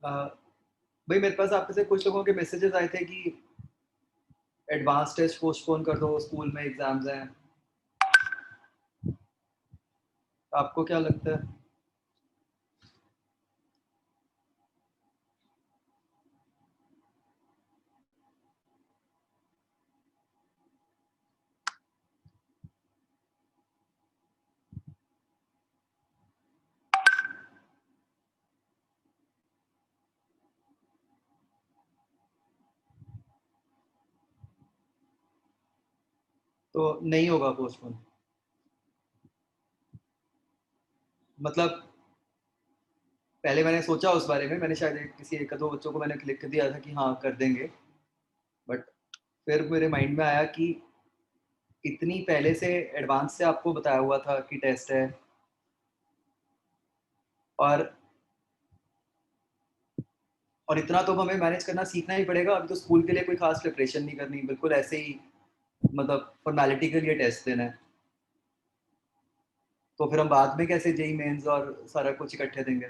भाई मेरे पास आपसे कुछ लोगों के मैसेजेस आए थे कि एडवांस टेस्ट पोस्टपोन कर दो, स्कूल में एग्जाम्स हैं। आपको क्या लगता है? तो नहीं होगा पोस्टपोन? मतलब पहले मैंने सोचा उस बारे में, मैंने शायद किसी एक दो बच्चों को मैंने लिख दिया था कि हाँ कर देंगे, बट फिर मेरे माइंड में आया कि इतनी पहले से एडवांस से आपको बताया हुआ था कि टेस्ट है, और इतना तो हमें मैनेज करना सीखना ही पड़ेगा। अभी तो स्कूल के लिए कोई खास प्रिपरेशन नहीं करनी, बिल्कुल ऐसे ही मतलब फॉर्मेलिटी के लिए टेस्ट देना है। तो फिर हम बाद में कैसे जेई मेंस और सारा कुछ इकट्ठे देंगे?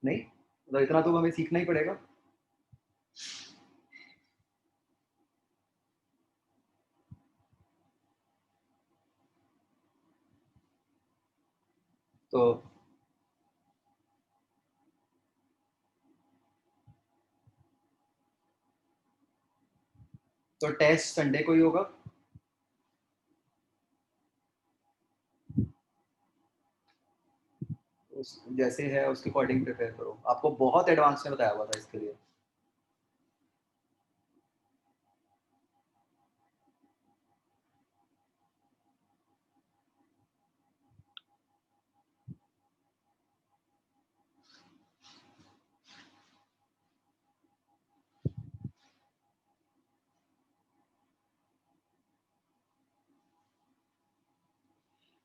नहीं, मतलब इतना तो हमें सीखना ही पड़ेगा। तो टेस्ट संडे को ही होगा? जैसे है उसके अकॉर्डिंग प्रिपेयर करो। आपको बहुत एडवांस में बताया हुआ था इसके लिए।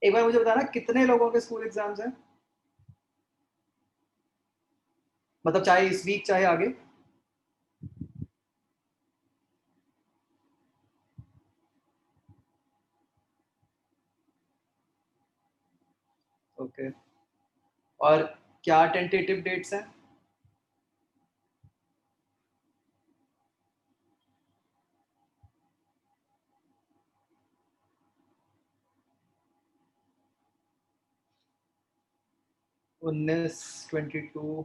एक बार मुझे बताना कितने लोगों के स्कूल एग्जाम्स हैं, मतलब चाहे इस वीक चाहे आगे। ओके। और क्या टेंटेटिव डेट्स हैं? उन्नीस, 22?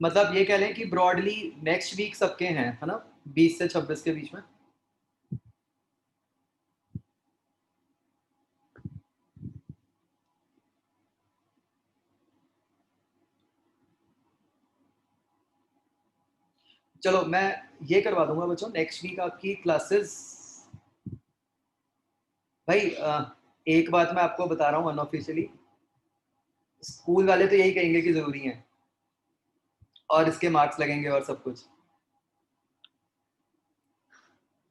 मतलब ये कह लें कि ब्रॉडली नेक्स्ट वीक सबके हैं, है ना? 20 से 26 के बीच में। चलो मैं ये करवा दूंगा बच्चों, नेक्स्ट वीक आपकी क्लासेस। भाई एक बात मैं आपको बता रहा हूँ अनऑफिशियली, स्कूल वाले तो यही कहेंगे कि जरूरी है और इसके मार्क्स लगेंगे और सब कुछ।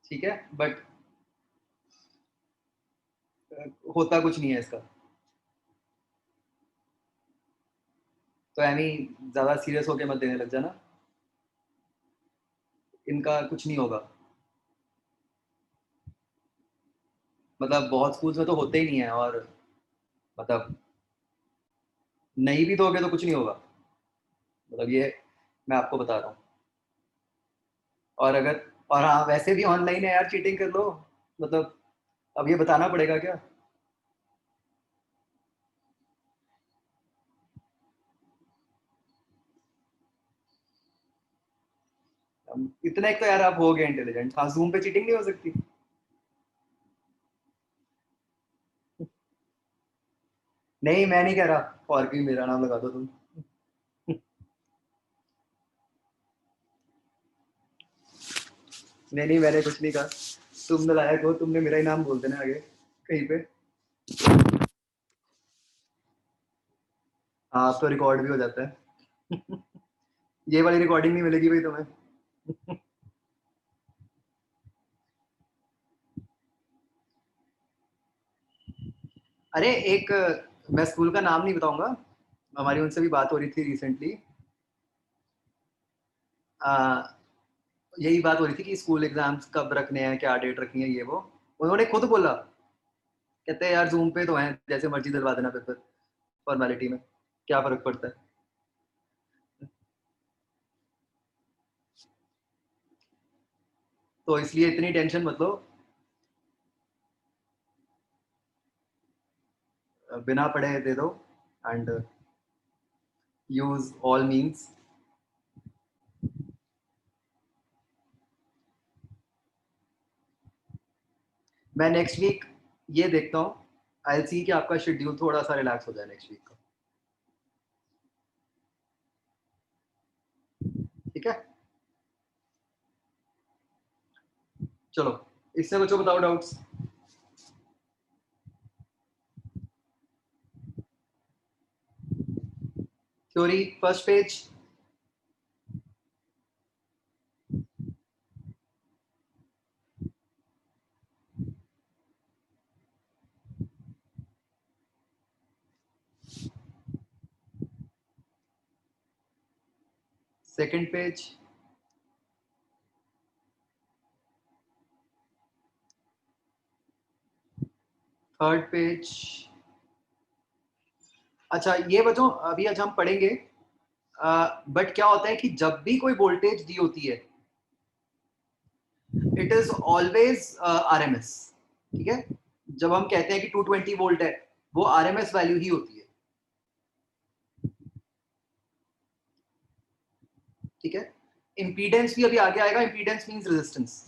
ठीक है, बट होता कुछ नहीं है इसका। तो एमी ज्यादा सीरियस होके मत देने लग जाना, इनका कुछ नहीं होगा। मतलब बहुत स्कूल्स में तो होते ही नहीं है, और मतलब नहीं भी दोगे तो कुछ नहीं होगा। मतलब ये मैं आपको बता रहा हूँ। और अगर, और हाँ वैसे भी ऑनलाइन है यार, चीटिंग कर लो। मतलब अब ये बताना पड़ेगा क्या? इतना एक तो यार आप हो गए इंटेलिजेंट, हाँ जूम पे चीटिंग नहीं हो सकती? नहीं मैं नहीं कह रहा, और भी मेरा नाम लगा दो तुम। नहीं नहीं, मैंने कुछ नहीं कहा। तुम नालायक हो, तुमने मेरा ही नाम बोल देना आगे कहीं पे। हाँ अब तो रिकॉर्ड भी हो जाता है। ये वाली रिकॉर्डिंग नहीं मिलेगी भाई तुम्हें। अरे एक, मैं स्कूल का नाम नहीं बताऊंगा, हमारी उनसे भी बात हो रही थी रिसेंटली। यही बात हो रही थी कि स्कूल एग्जाम्स कब रखने हैं, क्या डेट रखनी है, ये वो। उन्होंने खुद बोला, कहते हैं यार जूम पे तो हैं, जैसे मर्जी दिलवा देना पेपर, फॉर्मेलिटी में क्या फर्क पड़ता है। तो इसलिए इतनी टेंशन मत लो, बिना पढ़े दे दो, एंड यूज ऑल मीन्स। मैं नेक्स्ट वीक ये देखता हूँ, आई सी कि आपका शेड्यूल थोड़ा सा रिलैक्स हो जाए नेक्स्ट वीक का। ठीक है, चलो, इससे बच्चों बताओ doubts. Theory first page, second page, third page. अच्छा ये बच्चों अभी आज हम पढ़ेंगे, बट क्या होता है कि जब भी कोई वोल्टेज दी होती है, इट इज ऑलवेज आरएमएस। ठीक है, जब हम कहते हैं कि 220 वोल्ट है, वो आरएमएस वैल्यू ही होती है। ठीक है, इंपीडेंस भी अभी आगे आएगा, इंपीडेंस मींस रेजिस्टेंस।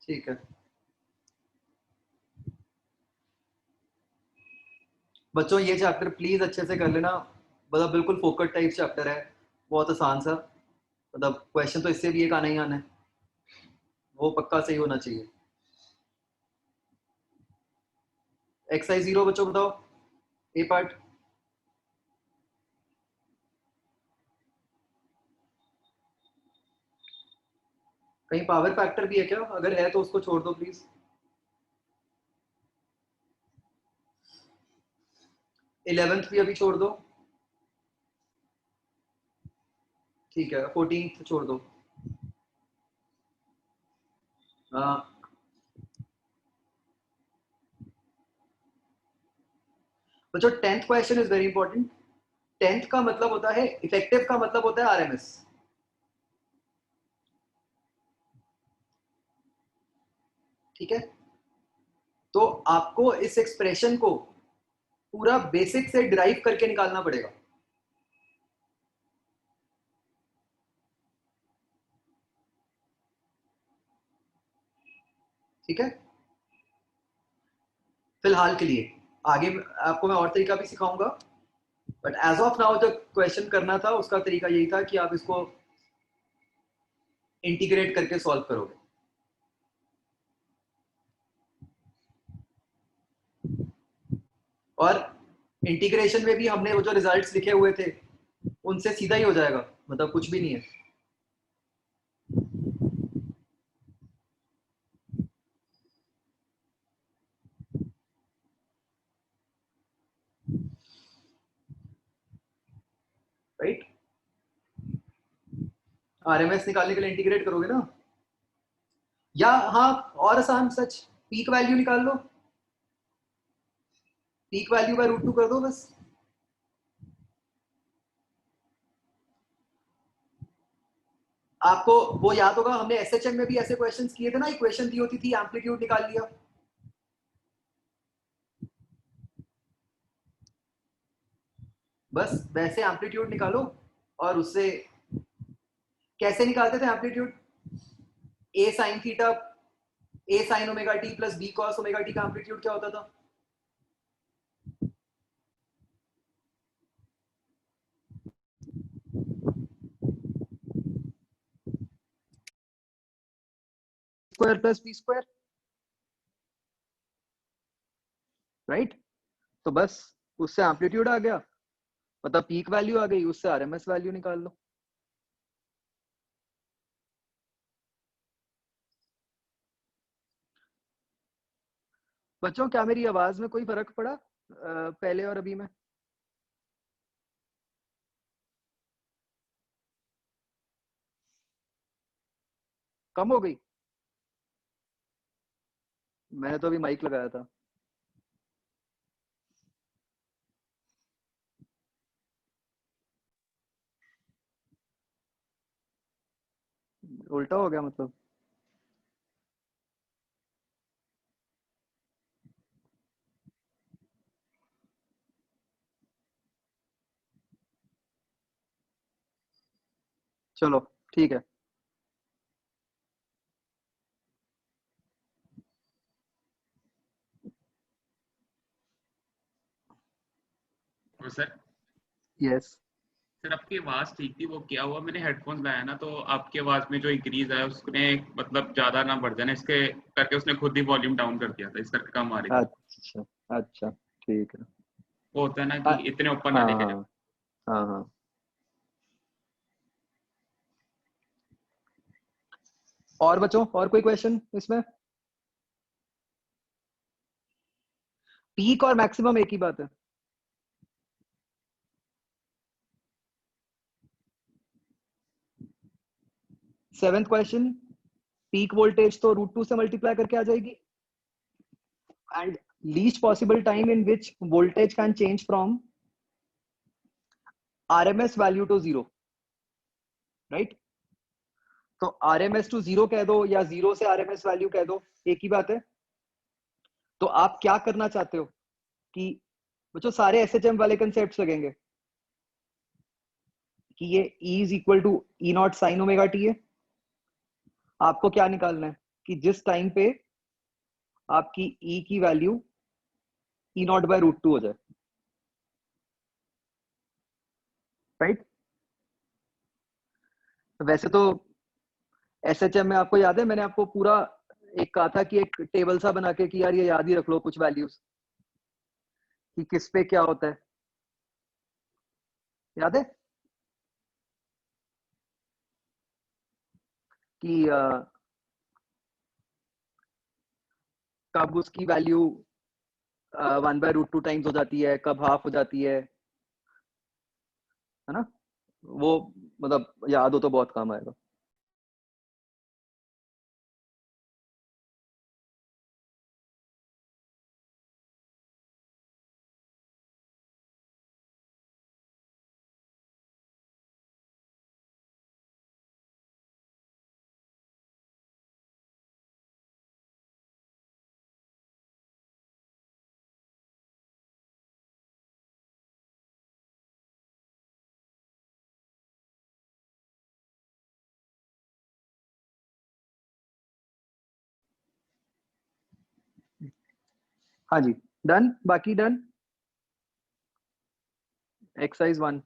ठीक है बच्चों, ये चैप्टर प्लीज अच्छे से कर लेना, मतलब बिल्कुल फोकट टाइप चैप्टर है, बहुत आसान सा। मतलब क्वेश्चन तो इससे भी एक आना ही आना है, वो पक्का सही होना चाहिए। एक्सरसाइज 0 बच्चों बताओ, ए पार्ट। कहीं पावर फैक्टर भी है क्या? अगर है तो उसको छोड़ दो प्लीज। 11th भी अभी छोड़ दो। ठीक है, 14th छोड़ दो। बच्चों 10th question is very important. 10th का मतलब होता है इफेक्टिव, का मतलब होता है आरएमएस। ठीक है, तो आपको इस एक्सप्रेशन को पूरा बेसिक से डिराइव करके निकालना पड़ेगा। ठीक है, फिलहाल के लिए। आगे आपको मैं और तरीका भी सिखाऊंगा, बट एज ऑफ नाउ जो क्वेश्चन करना था उसका तरीका यही था कि आप इसको इंटीग्रेट करके सॉल्व करोगे। और इंटीग्रेशन में भी हमने वो जो रिजल्ट्स लिखे हुए थे उनसे सीधा ही हो जाएगा, मतलब कुछ भी नहीं है। राइट, आरएमएस निकालने के लिए इंटीग्रेट करोगे ना, या हाँ, और आसान सच, पीक वैल्यू निकाल लो, पीक वैल्यू बाय रूट 2 कर दो बस। आपको वो याद होगा, हमने एसएचएम में भी ऐसे क्वेश्चंस किए थे ना, इक्वेशन दी होती थी, एम्पलीट्यूड निकाल लिया। बस वैसे एम्पलीट्यूड निकालो, और उससे कैसे निकालते थे amplitude? A sine theta, A sine omega T plus B cos omega T का एम्पलीट्यूड क्या होता था? Square plus P square, right. तो बस उससे एम्पलीट्यूड आ गया, मतलब पीक वैल्यू आ गई, उससे आरएमएस वैल्यू निकाल लो। बच्चों क्या मेरी आवाज में कोई फर्क पड़ा पहले और अभी में? कम हो गई? मैंने तो अभी माइक लगाया था। उल्टा हो गया मतलब? चलो ठीक है। और सर यस। सर आपकी आवाज़ ठीक थी, वो क्या हुआ मैंने हेडफोन्स लगाया ना, तो आपकी आवाज़ में जो इंक्रीज आया उसने मतलब ज़्यादा ना बढ़ जाना, इसके करके उसने खुद ही वॉल्यूम डाउन कर दिया था, इस करके कम आ रही थी। अच्छा अच्छा, ठीक है। वो होता है ना कि हाँ इतने ऊपर ना हाँ लेके जाओ। हाँ हाँ हाँ। और बच्चों और कोई क्वेश्चन इसमें? पीक और मैक्सिमम एक ही बात है। सेवेंथ क्वेश्चन, पीक वोल्टेज तो √2 से मल्टीप्लाई करके आ जाएगी, and least possible time in which voltage can change from RMS value to zero, right. तो आरएमएस टू जीरो कह दो या जीरो से आरएमएस वैल्यू कह दो, एक ही बात है। तो आप क्या करना चाहते हो कि बच्चों सारे एसएचएम वाले कंसेप्ट लगेंगे कि ये E is equal to E naught sine omega t है। आपको क्या निकालना है कि जिस टाइम पे आपकी E की वैल्यू ई नॉट बाय √2 हो जाए, राइट। वैसे तो एसएचएम में आपको याद है मैंने आपको पूरा एक कहा था कि एक टेबल सा बना के कि यार ये याद ही रख लो कुछ वैल्यूज कि किस पे क्या होता है, याद है कि कब उसकी वैल्यू 1/√2 टाइम्स हो जाती है, कब हाफ हो जाती है ना। वो मतलब याद हो तो बहुत काम आएगा। हाँ जी, डन, बाकी डन। एक्सरसाइज 1।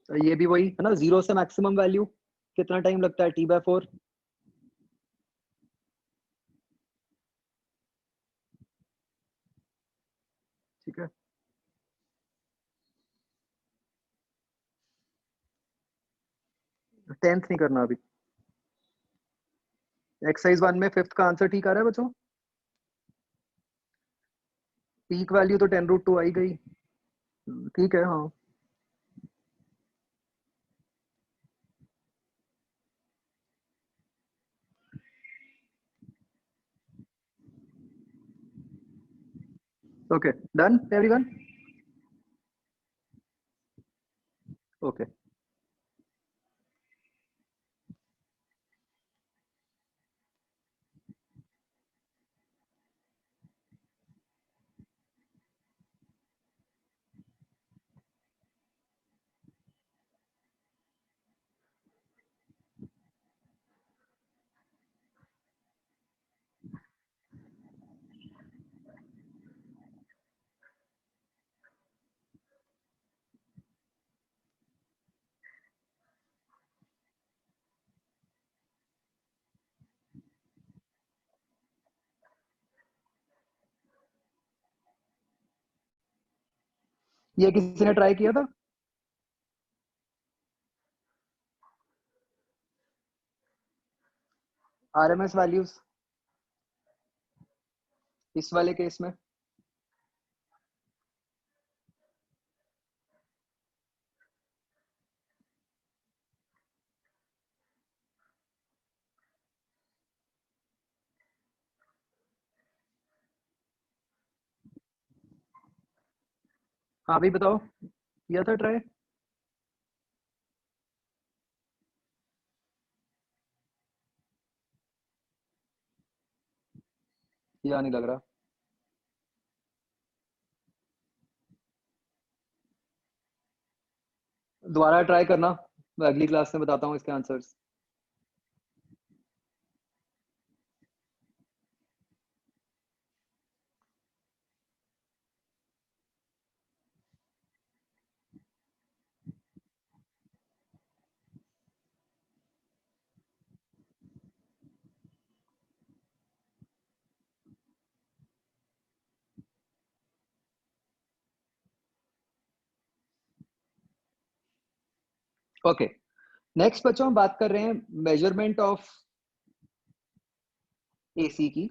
ये भी वही है ना, जीरो से मैक्सिमम वैल्यू कितना टाइम लगता है, T/4। ठीक है, टेंथ नहीं करना अभी। एक्सरसाइज 1 में फिफ्थ का आंसर ठीक आ रहा है बच्चों? पीक वैल्यू तो 10√2 आई गई, ठीक है। हाँ ओके, डन एवरीवन। ओके ये किसी ने ट्राई किया था? आरएमएस वैल्यूज इस वाले केस में? हाँ भाई बताओ, किया था ट्राई? या नहीं लग रहा? दोबारा ट्राई करना, मैं अगली क्लास में बताता हूँ इसके आंसर्स। ओके, नेक्स्ट बच्चों हम बात कर रहे हैं मेजरमेंट ऑफ एसी की।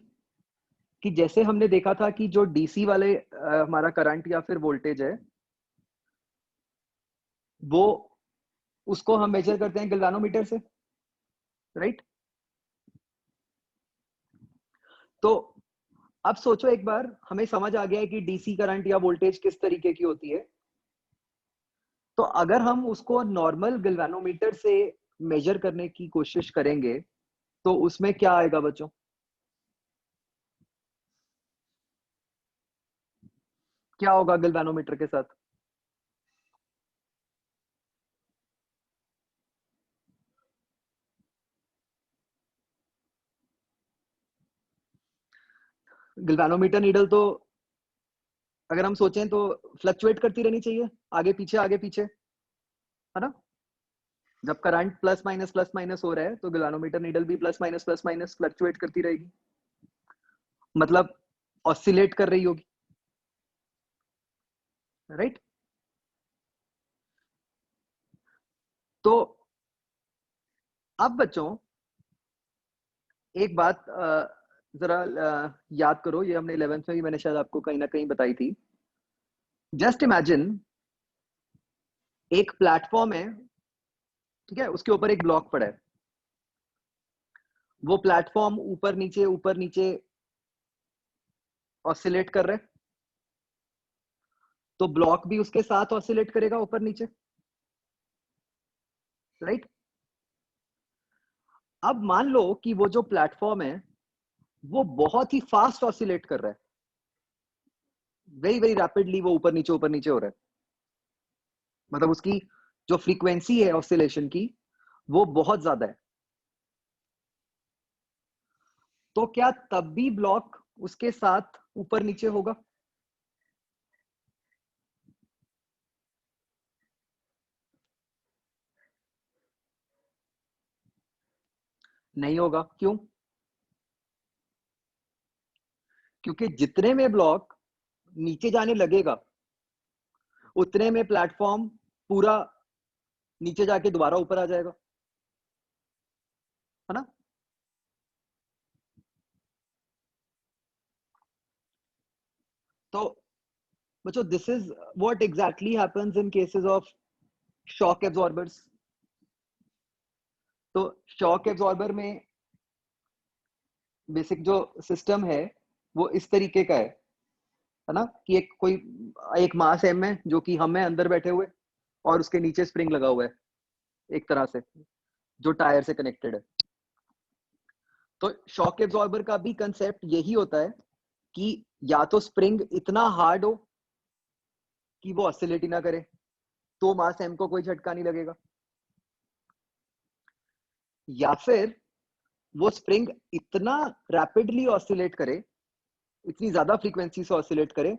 कि जैसे हमने देखा था कि जो डीसी वाले हमारा करंट या फिर वोल्टेज है, वो उसको हम मेजर करते हैं गैल्वेनोमीटर से, राइट? तो अब सोचो एक बार, हमें समझ आ गया है कि डीसी करंट या वोल्टेज किस तरीके की होती है। तो अगर हम उसको नॉर्मल गैल्वेनोमीटर से मेजर करने की कोशिश करेंगे तो उसमें क्या आएगा बच्चों? क्या होगा गैल्वेनोमीटर के साथ? गैल्वेनोमीटर नीडल तो अगर हम सोचें तो फ्लक्चुएट करती रहनी चाहिए, आगे पीछे, है ना? जब करंट प्लस माइनस हो रहा है तो गैल्वेनोमीटर नीडल भी प्लस माइनस फ्लक्चुएट करती रहेगी, मतलब ऑसिलेट कर रही होगी, राइट? तो अब बच्चों एक बात जरा याद करो, ये हमने 11th में भी मैंने शायद आपको कहीं ना कहीं बताई थी। जस्ट इमेजिन एक प्लेटफॉर्म है, ठीक है, उसके ऊपर एक ब्लॉक पड़ा है। वो प्लेटफॉर्म ऊपर नीचे ऑसिलेट कर रहा है, तो ब्लॉक भी उसके साथ ऑसिलेट करेगा ऊपर नीचे, राइट? अब मान लो कि वो जो प्लेटफॉर्म है वो बहुत ही फास्ट ऑसिलेट कर रहा है, वेरी वेरी रैपिडली वो ऊपर नीचे हो रहा है, मतलब उसकी जो फ्रीक्वेंसी है ऑसिलेशन की वो बहुत ज्यादा है। तो क्या तब भी ब्लॉक उसके साथ ऊपर नीचे होगा? नहीं होगा। क्यों? क्योंकि जितने में ब्लॉक नीचे जाने लगेगा उतने में प्लेटफॉर्म पूरा नीचे जाके दोबारा ऊपर आ जाएगा, है ना? तो बच्चों this is what exactly happens in cases of shock absorbers. तो शॉक एब्जॉर्बर में बेसिक जो सिस्टम है वो इस तरीके का है ना, कि एक मास एम है जो कि हम है अंदर बैठे हुए, और उसके नीचे स्प्रिंग लगा हुआ है एक तरह से, जो टायर से कनेक्टेड है। तो शॉक एब्जॉर्बर का भी कंसेप्ट यही होता है कि या तो स्प्रिंग इतना हार्ड हो कि वो ऑसिलेट ही ना करे, तो मास एम को कोई झटका नहीं लगेगा, या फिर वो स्प्रिंग इतना रैपिडली ऑसिलेट करे, इतनी ज्यादा फ्रीक्वेंसी से ऑसिलेट करे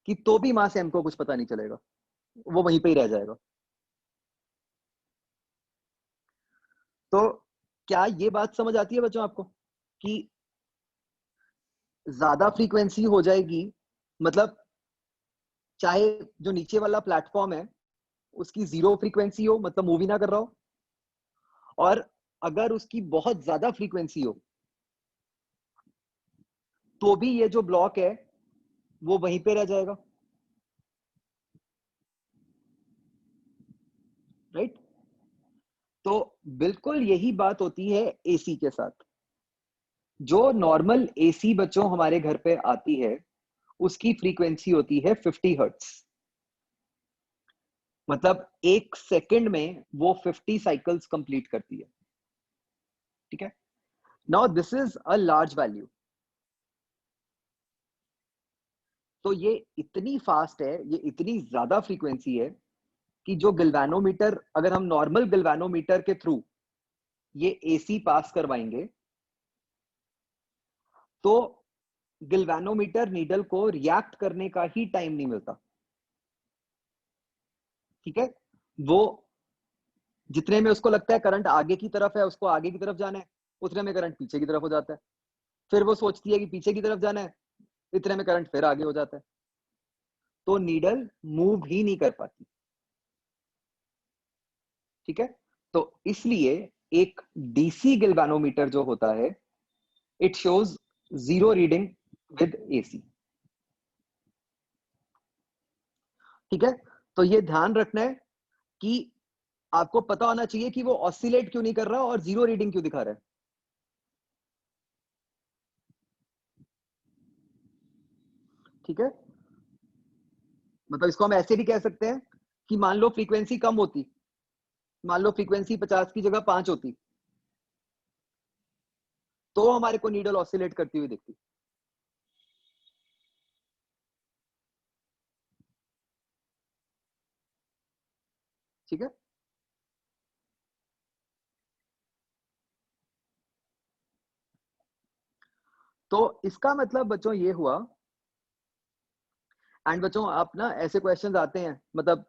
कि तो भी मास एम को कुछ पता नहीं चलेगा, वो वहीं पे ही रह जाएगा। तो क्या ये बात समझ आती है बच्चों आपको कि ज्यादा फ्रीक्वेंसी हो जाएगी, मतलब चाहे जो नीचे वाला प्लेटफॉर्म है उसकी 0 फ्रीक्वेंसी हो, मतलब मूव ही ना कर रहा हो, और अगर उसकी बहुत ज्यादा फ्रीक्वेंसी हो तो भी ये जो ब्लॉक है वो वहीं पे रह जाएगा, राइट? तो बिल्कुल यही बात होती है एसी के साथ। जो नॉर्मल एसी बच्चों हमारे घर पे आती है उसकी फ्रीक्वेंसी होती है 50 हर्ट्ज, मतलब 1 सेकंड में वो 50 साइकिल्स कंप्लीट करती है, ठीक है? Now this is a large value. तो ये इतनी फास्ट है, ये इतनी ज्यादा फ्रीक्वेंसी है कि जो गैल्वेनोमीटर, अगर हम नॉर्मल गैल्वेनोमीटर के थ्रू ये एसी पास करवाएंगे तो गैल्वेनोमीटर नीडल को रिएक्ट करने का ही टाइम नहीं मिलता, ठीक है? वो जितने में उसको लगता है करंट आगे की तरफ है, उसको आगे की तरफ जाना है, उतने में करंट पीछे की तरफ हो जाता है। फिर वो सोचती है कि पीछे की तरफ जाना है, इतने में करंट फिर आगे हो जाता है। तो नीडल मूव ही नहीं कर पाती, ठीक है? तो इसलिए एक डीसी गैल्वेनोमीटर जो होता है, it shows 0 reading with AC, ठीक है? तो ये ध्यान रखना है कि आपको पता होना चाहिए कि वो ऑसिलेट क्यों नहीं कर रहा और 0 रीडिंग क्यों दिखा रहा है, ठीक है? मतलब इसको हम ऐसे भी कह सकते हैं कि मान लो फ्रीक्वेंसी कम होती, मान लो फ्रीक्वेंसी 50 की जगह 5 होती, तो हमारे को नीडल ऑसिलेट करती हुई दिखती, ठीक है? तो इसका मतलब बच्चों ये हुआ। एंड बच्चों आप ना ऐसे क्वेश्चंस आते हैं, मतलब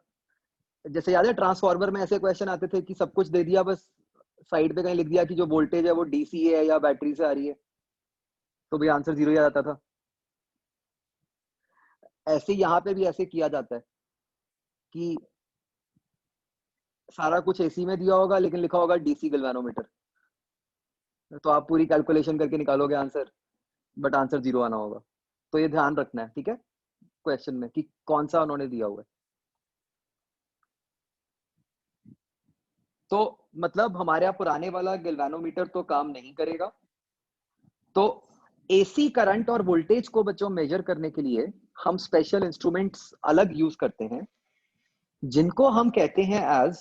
जैसे याद है ट्रांसफार्मर में ऐसे क्वेश्चन आते थे कि सब कुछ दे दिया, बस साइड पे कहीं लिख दिया कि जो वोल्टेज है वो डीसी है या बैटरी से आ रही है, तो भाई आंसर 0 ही आ जाता था। ऐसे यहाँ पे भी ऐसे किया जाता है कि सारा कुछ एसी में दिया होगा लेकिन लिखा होगा डीसी गैल्वेनोमीटर, तो आप पूरी कैलकुलेशन करके निकालोगे आंसर, बट आंसर 0 आना होगा। तो ये ध्यान रखना है, ठीक है, क्वेश्चन में कि कौन सा उन्होंने दिया हुआ है। तो मतलब हमारे यहाँ पुराने वाला गैल्वेनोमीटर तो काम नहीं करेगा। तो एसी करंट और वोल्टेज को बच्चों मेजर करने के लिए हम स्पेशल इंस्ट्रूमेंट्स अलग यूज करते हैं, जिनको हम कहते हैं एज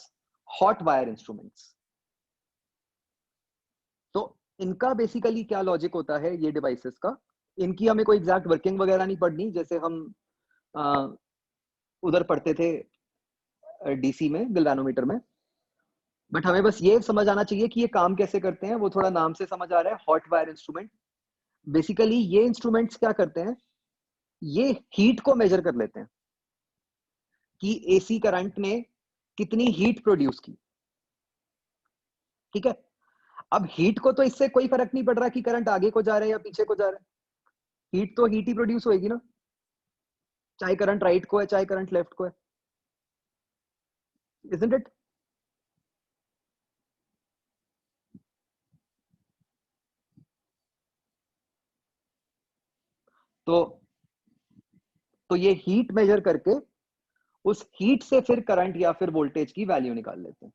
हॉट वायर इंस्ट्रूमेंट्स। तो इनका बेसिकली क्या लॉजिक होता है ये डिवाइसेस का, इनकी हमें कोई एग्जैक्ट वर्किंग वगैरह नहीं पढ़नी, जैसे हम उधर पढ़ते थे डीसी में गैल्वेनोमीटर में, बट हमें बस ये समझ आना चाहिए कि ये काम कैसे करते हैं। वो थोड़ा नाम से समझ आ रहा है, हॉट वायर इंस्ट्रूमेंट। बेसिकली ये इंस्ट्रूमेंट्स क्या करते हैं, ये हीट को मेजर कर लेते हैं कि एसी करंट ने कितनी हीट प्रोड्यूस की, ठीक है? अब हीट को तो इससे कोई फर्क नहीं पड़ रहा कि करंट आगे को जा रहा है या पीछे को जा रहा है, हीट तो हीट ही प्रोड्यूस होएगी ना, चाहे करंट राइट को है चाहे करंट लेफ्ट को है, इजंट इट? तो ये हीट मेजर करके उस हीट से फिर करंट या फिर वोल्टेज की वैल्यू निकाल लेते हैं,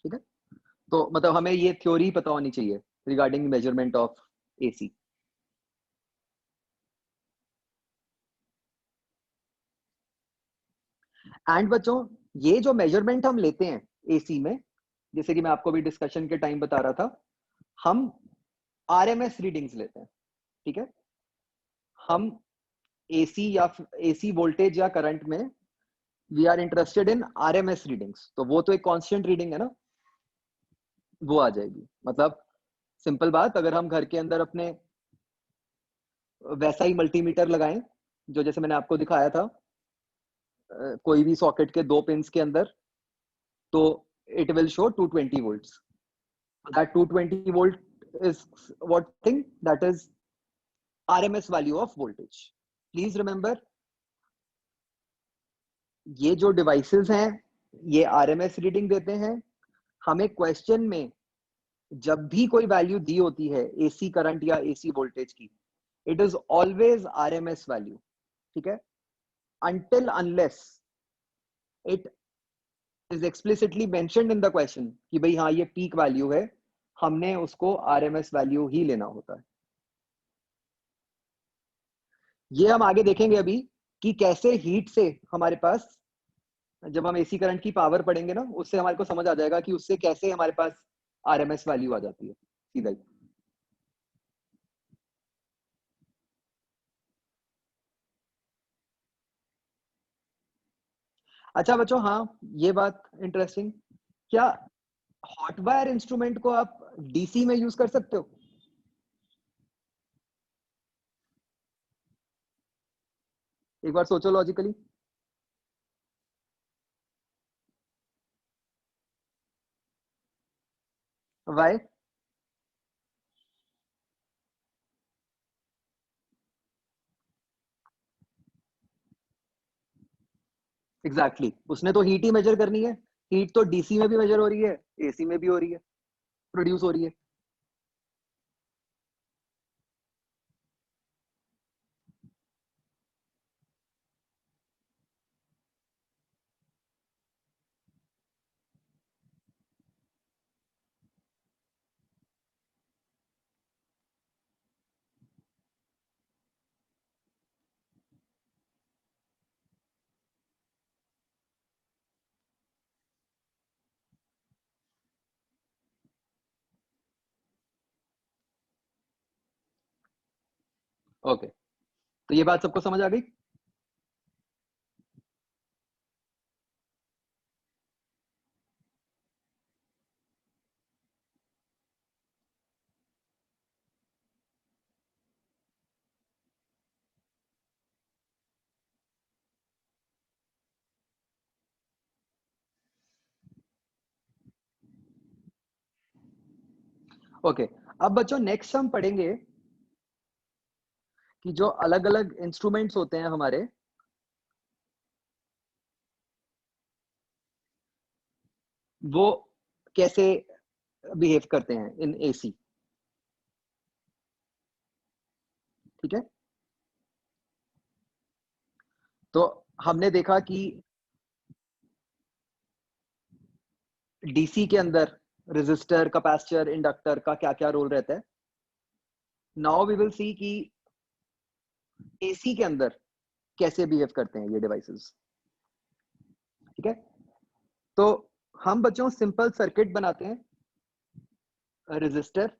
ठीक है? तो मतलब हमें ये थ्योरी पता होनी चाहिए regarding measurement of AC. And बच्चों ये जो मेजरमेंट हम लेते हैं एसी में, जैसे कि मैं आपको भी डिस्कशन के टाइम बता रहा था, हम आरएमएस रीडिंग्स लेते हैं, ठीक है? हम एसी या एसी वोल्टेज या करंट में we are interested in RMS readings, तो वो तो एक कांस्टेंट रीडिंग है ना, वो आ जाएगी। मतलब सिंपल बात, अगर हम घर के अंदर अपने वैसा ही मल्टीमीटर लगाएं जो जैसे मैंने आपको दिखाया था, कोई भी सॉकेट के 2 पिंस के अंदर, तो it will show 220 volts. that 220 volt is what thing? That is RMS value of voltage. Please remember, ये जो devices हैं ये RMS रीडिंग देते हैं. हमें क्वेश्चन में जब भी कोई वैल्यू दी होती है AC करंट या AC वोल्टेज की, it is always RMS value. ठीक है, until unless it is explicitly mentioned in the question कि भाई हाँ ये पीक वैल्यू है, हमने उसको RMS वैल्यू ही लेना होता है. ये हम आगे देखेंगे अभी कि कैसे हीट से हमारे पास, जब हम एसी करंट की पावर पढ़ेंगे ना, उससे हमारे को समझ आ जाएगा कि उससे कैसे हमारे पास RMS वैल्यू आ जाती है सीधा ही. अच्छा बच्चों, हाँ ये बात इंटरेस्टिंग, क्या हॉट वायर इंस्ट्रूमेंट को आप डीसी में यूज कर सकते हो? एक बार सोचो लॉजिकली. वाई? एग्जैक्टली, उसने तो हीट ही मेजर करनी है. हीट तो डीसी में भी मेजर हो रही है, एसी में भी हो रही है, प्रोड्यूस हो रही है. ओके, तो ये बात सबको समझ आ गई? ओके, अब बच्चों नेक्स्ट हम पढ़ेंगे कि जो अलग अलग इंस्ट्रूमेंट्स होते हैं हमारे, वो कैसे बिहेव करते हैं इन एसी. ठीक है, तो हमने देखा कि डीसी के अंदर रेजिस्टर, कैपेसिटर, इंडक्टर का क्या क्या रोल रहता है. नाउ वी विल सी कि एसी के अंदर कैसे बिहेव करते हैं ये डिवाइसेस. ठीक है, तो हम बच्चों सिंपल सर्किट बनाते हैं, रेजिस्टर,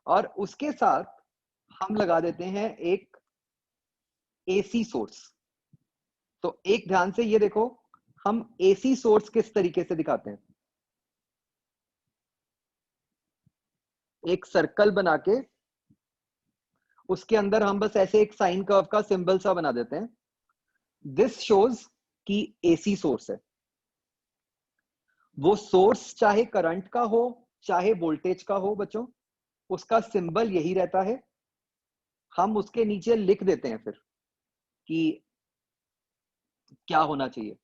और उसके साथ हम लगा देते हैं एक एसी सोर्स. तो एक ध्यान से ये देखो, हम एसी सोर्स किस तरीके से दिखाते हैं. एक सर्कल बना के उसके अंदर हम बस ऐसे एक साइन कर्व का सिंबल सा बना देते हैं. दिस शोज कि एसी सोर्स है. वो सोर्स चाहे करंट का हो चाहे वोल्टेज का हो बच्चों, उसका सिंबल यही रहता है. हम उसके नीचे लिख देते हैं फिर कि क्या होना चाहिए,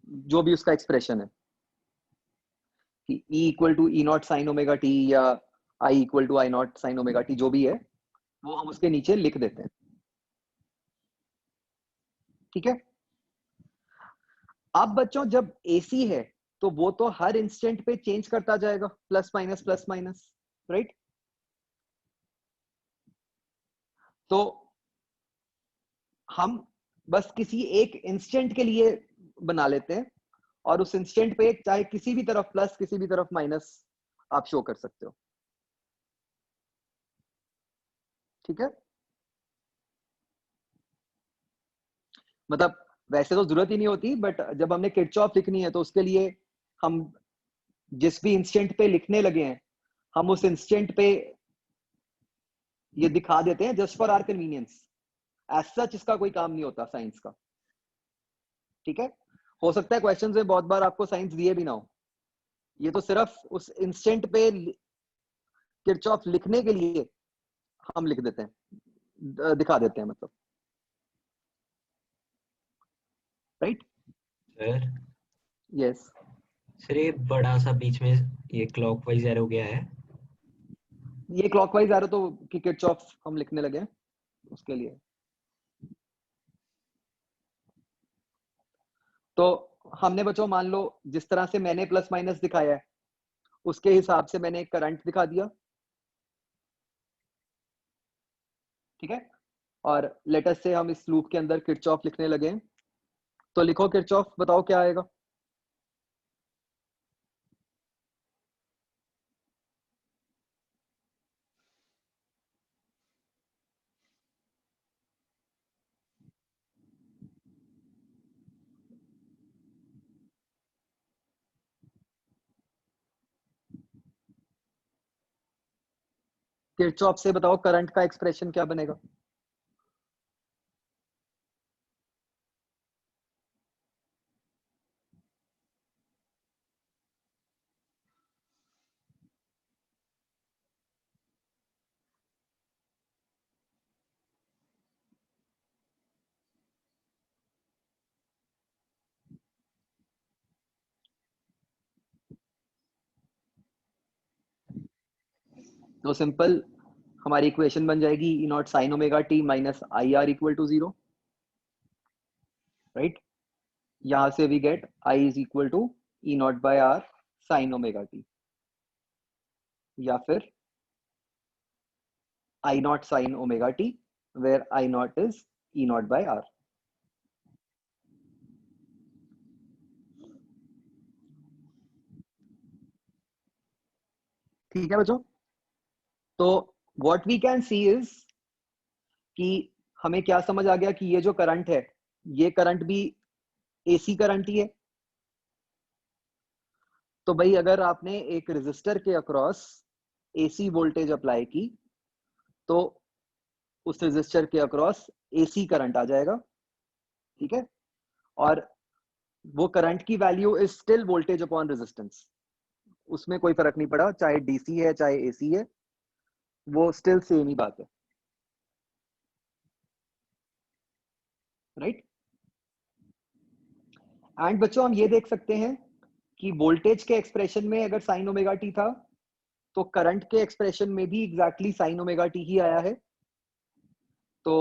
जो भी उसका एक्सप्रेशन है, कि E equal to E naught sine omega T या I equal to I naught sine omega t, जो भी है वो हम उसके नीचे लिख देते हैं. ठीक है, अब बच्चों जब AC है तो वो तो हर इंस्टेंट पे चेंज करता जाएगा, प्लस माइनस, राइट. तो हम बस किसी एक इंस्टेंट के लिए बना लेते हैं, और उस इंस्टेंट पे चाहे किसी भी तरफ प्लस किसी भी तरफ माइनस आप शो कर सकते हो. ठीक है, मतलब वैसे तो जरूरत ही नहीं होती, बट जब हमने किरचॉफ लिखनी है तो उसके लिए हम जिस भी इंस्टेंट पे लिखने लगे हैं, हम उस इंस्टेंट पे ये दिखा देते हैं just for our convenience. As such इसका कोई काम नहीं होता साइंस का. ठीक है, हो सकता है क्वेश्चंस में बहुत बार आपको साइंस दिए भी ना हो, ये तो सिर्फ उस इंस्टेंट पे किरचॉफ लिखने के लिए हम लिख देते हैं, दिखा देते हैं मतलब, राइट? Sir yes. सर ये बड़ा सा बीच में ये क्लॉकवाइज एरो गया है। ये क्लॉकवाइज एरो तो कि किरचॉफ हम लिखने लगे हैं उसके लिए। तो हमने बच्चों मान लो जिस तरह से मैंने प्लस माइनस दिखाया है उसके हिसाब से मैंने एक करंट दिखा दिया, ठीक है? और लेटस से हम इस लूप के अंदर किरचॉफ लिखने लगे हैं, तो लिखो किरचॉफ, बताओ क्या आएगा? किरचॉफ से बताओ करंट का एक्सप्रेशन क्या बनेगा? तो सिंपल हमारी इक्वेशन बन जाएगी E naught sine omega T minus I R equal to 0, right? यहां से we get I is equal to E naught by R sine omega T, या फिर I naught sine omega T where I naught is E naught by R. ठीक है बच्चों? तो what we can see is कि हमें क्या समझ आ गया कि ये जो करंट है ये करंट भी एसी करंट ही है। तो भाई अगर आपने एक रेजिस्टर के अक्रॉस एसी वोल्टेज अप्लाई की तो उस रेजिस्टर के अक्रॉस एसी करंट आ जाएगा, ठीक है? और वो करंट की value is still voltage upon resistance, उसमें कोई फर्क नहीं पड़ा चाहे डीसी है चाहे एसी है, वो स्टिल सेम ही बात है, राइट? एंड बच्चों हम ये देख सकते हैं कि वोल्टेज के एक्सप्रेशन में अगर साइन ओमेगा टी था तो करंट के एक्सप्रेशन में भी एग्जैक्टली साइन ओमेगा टी ही आया है। तो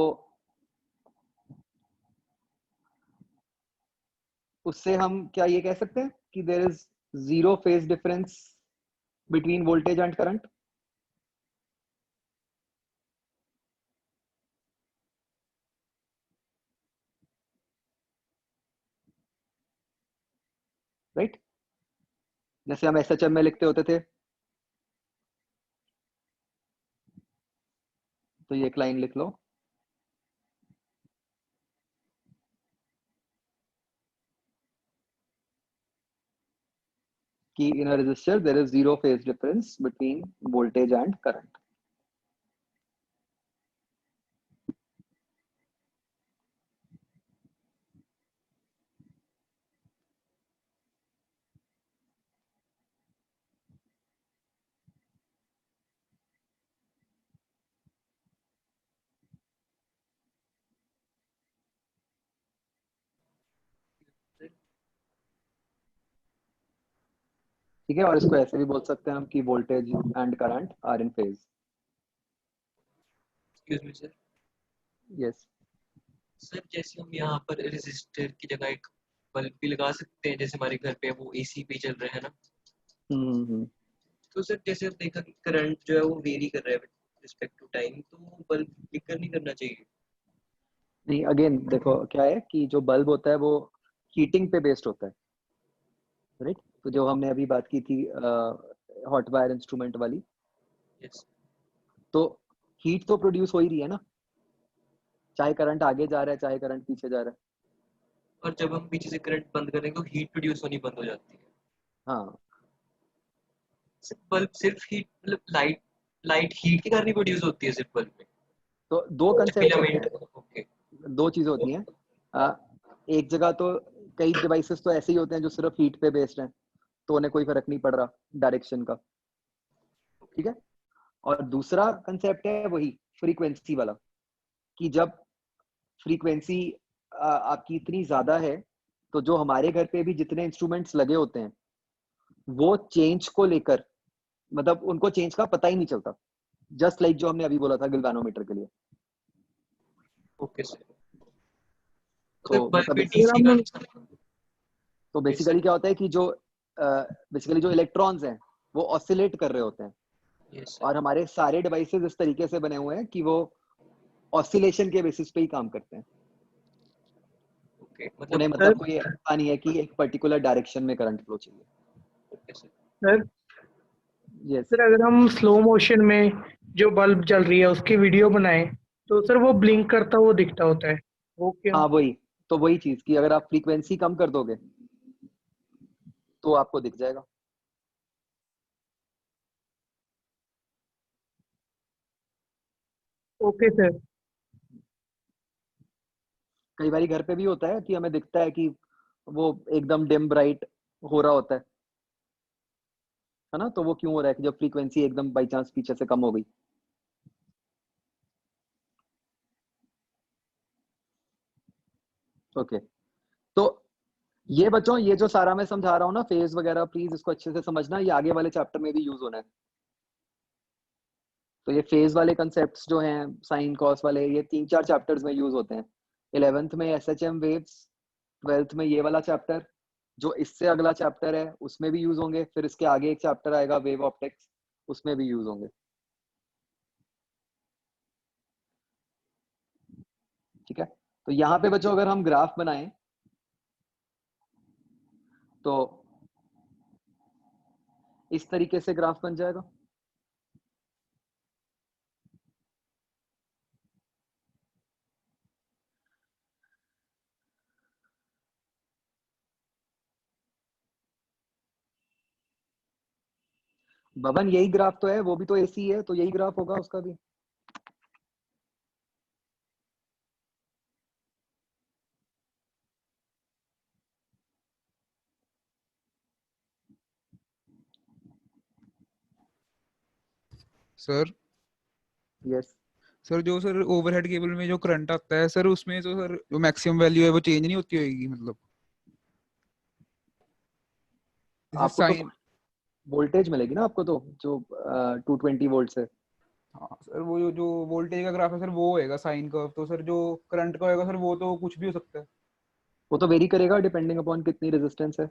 उससे हम क्या ये कह सकते हैं कि there is zero phase difference between voltage and current? Right? जैसे हम एसएचएम में लिखते होते थे, तो ये एक लाइन लिख लो, कि in a resistor there is zero phase difference between voltage and current. ठीक है? और इसको ऐसे भी बोल सकते हैं हम कि voltage and current are in phase. Excuse me sir. Yes. Sir जैसे हम यहाँ पर रेजिस्टर की जगह एक बल्ब भी लगा सकते हैं, जैसे हमारे घर पे वो एसी पे चल रहे हैं ना। तो सर जैसे हम देखा कि करंट जो है वो वेरी कर रहा है रिस्पेक्ट टू टाइम, तो बल्ब फ्लिकर नहीं करना चाहिए? नहीं, अगेन देखो क्या है कि जो बल्ब होता है वो हीटिंग पे बेस्ड होता है, राइट? तो जो हमने अभी बात की थी हॉट वायर इंस्ट्रूमेंट वाली, यस। तो हीट तो प्रोड्यूस हो ही रही है ना, चाहे करंट आगे जा रहा है चाहे करंट पीछे जा रहा है। और जब हम पीछे से करंट बंद करेंगे तो हीट प्रोड्यूस होनी बंद हो जाती है। हाँ, बल्ब सिर्फ हीट मतलब लाइट हीट के कारण ही प्रोड्यूस होती है सिर्फ बल्ब में? तो दो कंसेप्ट होते हैं, ओके। दो चीजें होती हैं। एक जगह तो कई डिवाइसेस तो ऐसे ही होते हैं जो सिर्फ हीट पे बेस्ड हैं, तो उन्हें कोई फर्क नहीं पड़ रहा डायरेक्शन का, ठीक है। और दूसरा कंसेप्ट है वही फ्रीक्वेंसी वाला, कि जब फ्रीक्वेंसी आपकी इतनी ज्यादा है तो जो हमारे घर पे भी जितने इंस्ट्रूमेंट्स लगे होते हैं वो चेंज को लेकर, मतलब उनको चेंज का पता ही नहीं चलता, जस्ट लाइक जो हमने अभी बोला था गिल्वानोमीटर के लिए। Okay sir. तो बल्ब भी मतलब डीसी का तो बेसिकली क्या होता है कि जो बेसिकली जो इलेक्ट्रॉन्स हैं वो ऑसिलेट कर रहे होते हैं, यस और हमारे सारे डिवाइसेस इस तरीके से बने हुए हैं कि वो ऑसिलेशन के बेसिस पे ही काम करते हैं। ओके उन्हें मतलब कोई ऐसा नहीं है कि एक पर्टिकुलर डायरेक्शन में करंट फ्लो चाहिए। Okay sir. Sir yes sir अगर हम स्लो मोशन में जो बल्ब जल रही है उसकी वीडियो बनाएं तो सर वो ब्लिंक करता हुआ दिखता होता है, वो क्यों? हाँ वही, तो वही चीज कि अगर आप फ्रीक्वेंसी कम कर दोगे तो आपको दिख जाएगा। Okay sir. कई बार घर पे भी होता है कि हमें दिखता है कि वो एकदम डिम ब्राइट हो रहा होता है ना, तो वो क्यों हो रहा है कि जब फ्रीक्वेंसी एकदम बाई चांस पीछे से कम हो गई। ओके तो ये बच्चों, ये जो सारा मैं समझा रहा हूँ ना फेज वगैरह, प्लीज इसको अच्छे से समझना, ये आगे वाले चैप्टर में भी यूज होना है। तो ये फेज वाले कंसेप्ट्स जो हैं, साइन कॉस वाले, ये 3-4 चैप्टर्स में यूज होते हैं। 11th में SHM वेव्स, 12th में ये वाला चैप्टर, जो इससे अगला चैप्टर है उसमें भी यूज होंगे, फिर इसके आगे एक चैप्टर आएगा वेव ऑप्टिक्स, उसमें भी यूज होंगे, ठीक है। तो यहाँ पे बच्चों अगर हम ग्राफ बनाएं तो इस तरीके से ग्राफ बन जाएगा। बबन यही ग्राफ तो है, वो भी तो AC है, तो यही ग्राफ होगा उसका भी। सर यस सर जो सर ओवरहेड केबल में जो करंट आता है सर, उसमें तो सर जो मैक्सिमम वैल्यू है वो चेंज नहीं होती होगी, मतलब जैसे आपको तो साइन। वोल्टेज मिलेगी ना आपको, तो जो 220 वोल्ट से। हाँ सर, वो जो वोल्टेज का ग्राफ है सर वो होएगा साइन कर्व, तो सर जो करंट का होएगा सर वो तो कुछ भी हो सकता है। वो तो वेरी करेगा डिपेंडिंग अपॉन कितनी रेजिस्टेंस है।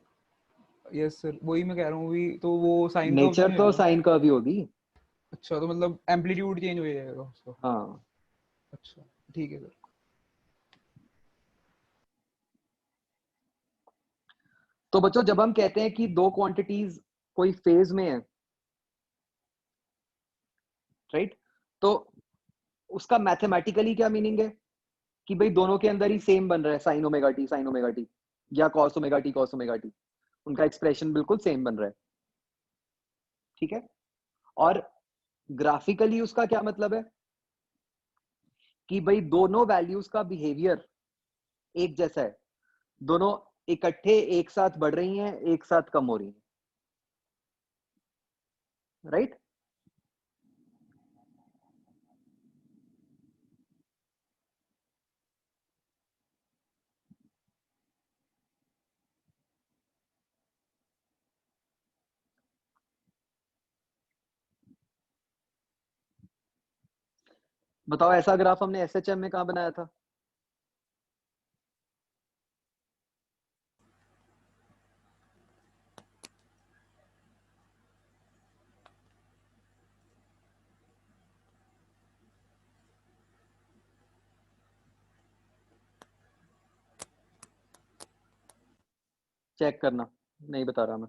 यस सर, वही मैं कह रहा हूँ, भी तो वो साइन कर्व तो नेचर नहीं तो होएगा। साइन कर्व ही होगी। अच्छा, तो मतलब एम्पलीट्यूड चेंज हो जाएगा उसका। हाँ अच्छा ठीक है सर। तो बच्चों जब हम कहते हैं कि दो क्वांटिटीज कोई फेज में है, राइट, तो उसका मैथमेटिकली क्या मीनिंग है कि भाई दोनों के अंदर ही सेम बन रहा है, साइन ओमेगा टी या कॉस ओमेगा टी, उनका एक्सप्रेशन बिल्कुल सेम बन रहा है, ठीक है। और ग्राफिकली उसका क्या मतलब है कि भाई दोनों वैल्यूज का बिहेवियर एक जैसा है, दोनों इकट्ठे एक साथ बढ़ रही हैं, एक साथ कम हो रही हैं, राइट। बताओ ऐसा ग्राफ हमने SHM में कहां बनाया था? चेक करना, नहीं बता रहा मैं।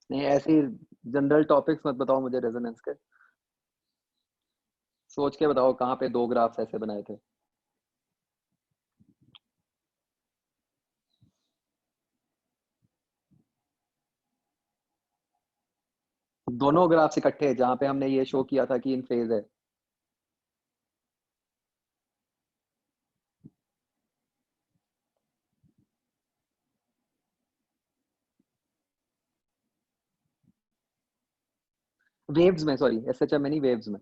नहीं ऐसे जनरल टॉपिक्स मत बताओ मुझे रेजोनेंस के, सोच के बताओ कहाँ पे दो ग्राफ्स ऐसे बनाए थे। दोनों ग्राफ्स इकट्ठे जहां पे हमने ये शो किया था कि इन फेज है। वेव्स में, सॉरी SHM नहीं, वेव्स में।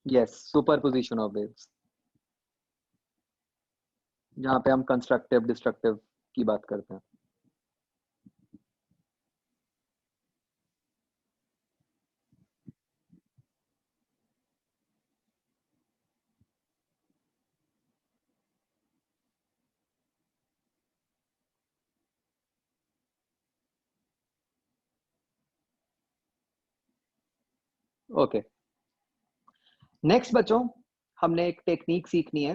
यस, सुपरपोजिशन ऑफ वेव्स, जहां पे हम कंस्ट्रक्टिव डिस्ट्रक्टिव की बात करते हैं। ओके, नेक्स्ट बच्चों, हमने एक टेक्निक सीखनी है।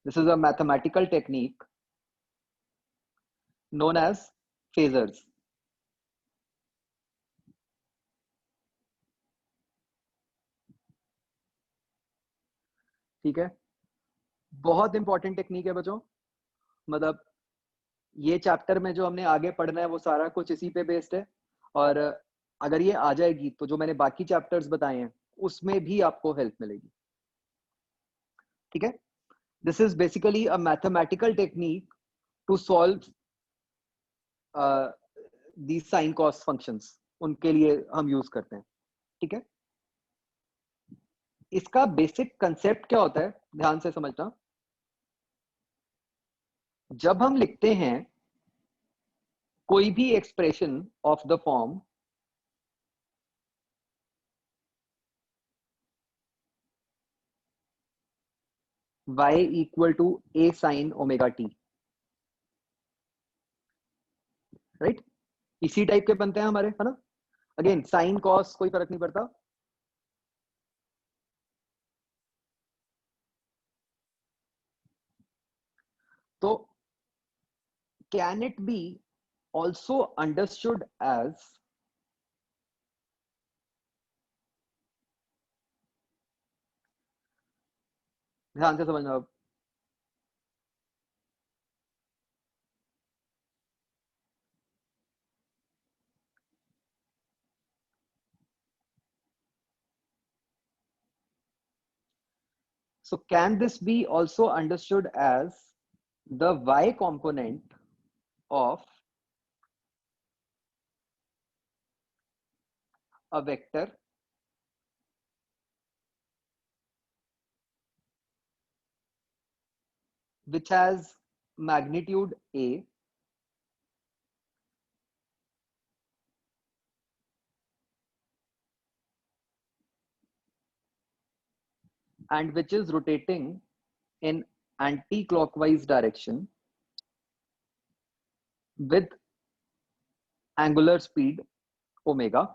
This is a mathematical technique known as phasors। ठीक है, बहुत इंपॉर्टेंट टेक्निक है बच्चों। मतलब ये चैप्टर में जो हमने आगे पढ़ना है वो सारा कुछ इसी पे बेस्ड है, और अगर ये आ जाएगी तो जो मैंने बाकी चैप्टर्स बताए हैं उसमें भी आपको हेल्प मिलेगी। ठीक है, this is basically a mathematical technique to solve the sine cos functions, उनके लिए हम यूज करते हैं। ठीक है, इसका बेसिक कंसेप्ट क्या होता है, ध्यान से समझना। जब हम लिखते हैं कोई भी expression of the form y equal to a sin omega t, right, इसी टाइप के बनते हैं हमारे, है ना। अगेन साइन कॉस कोई फर्क नहीं पड़ता। तो can it be also understood as ध्यान से समझना अब, so can this be also understood as the y component of a vector which has magnitude a and which is rotating in anti-clockwise direction with angular speed omega,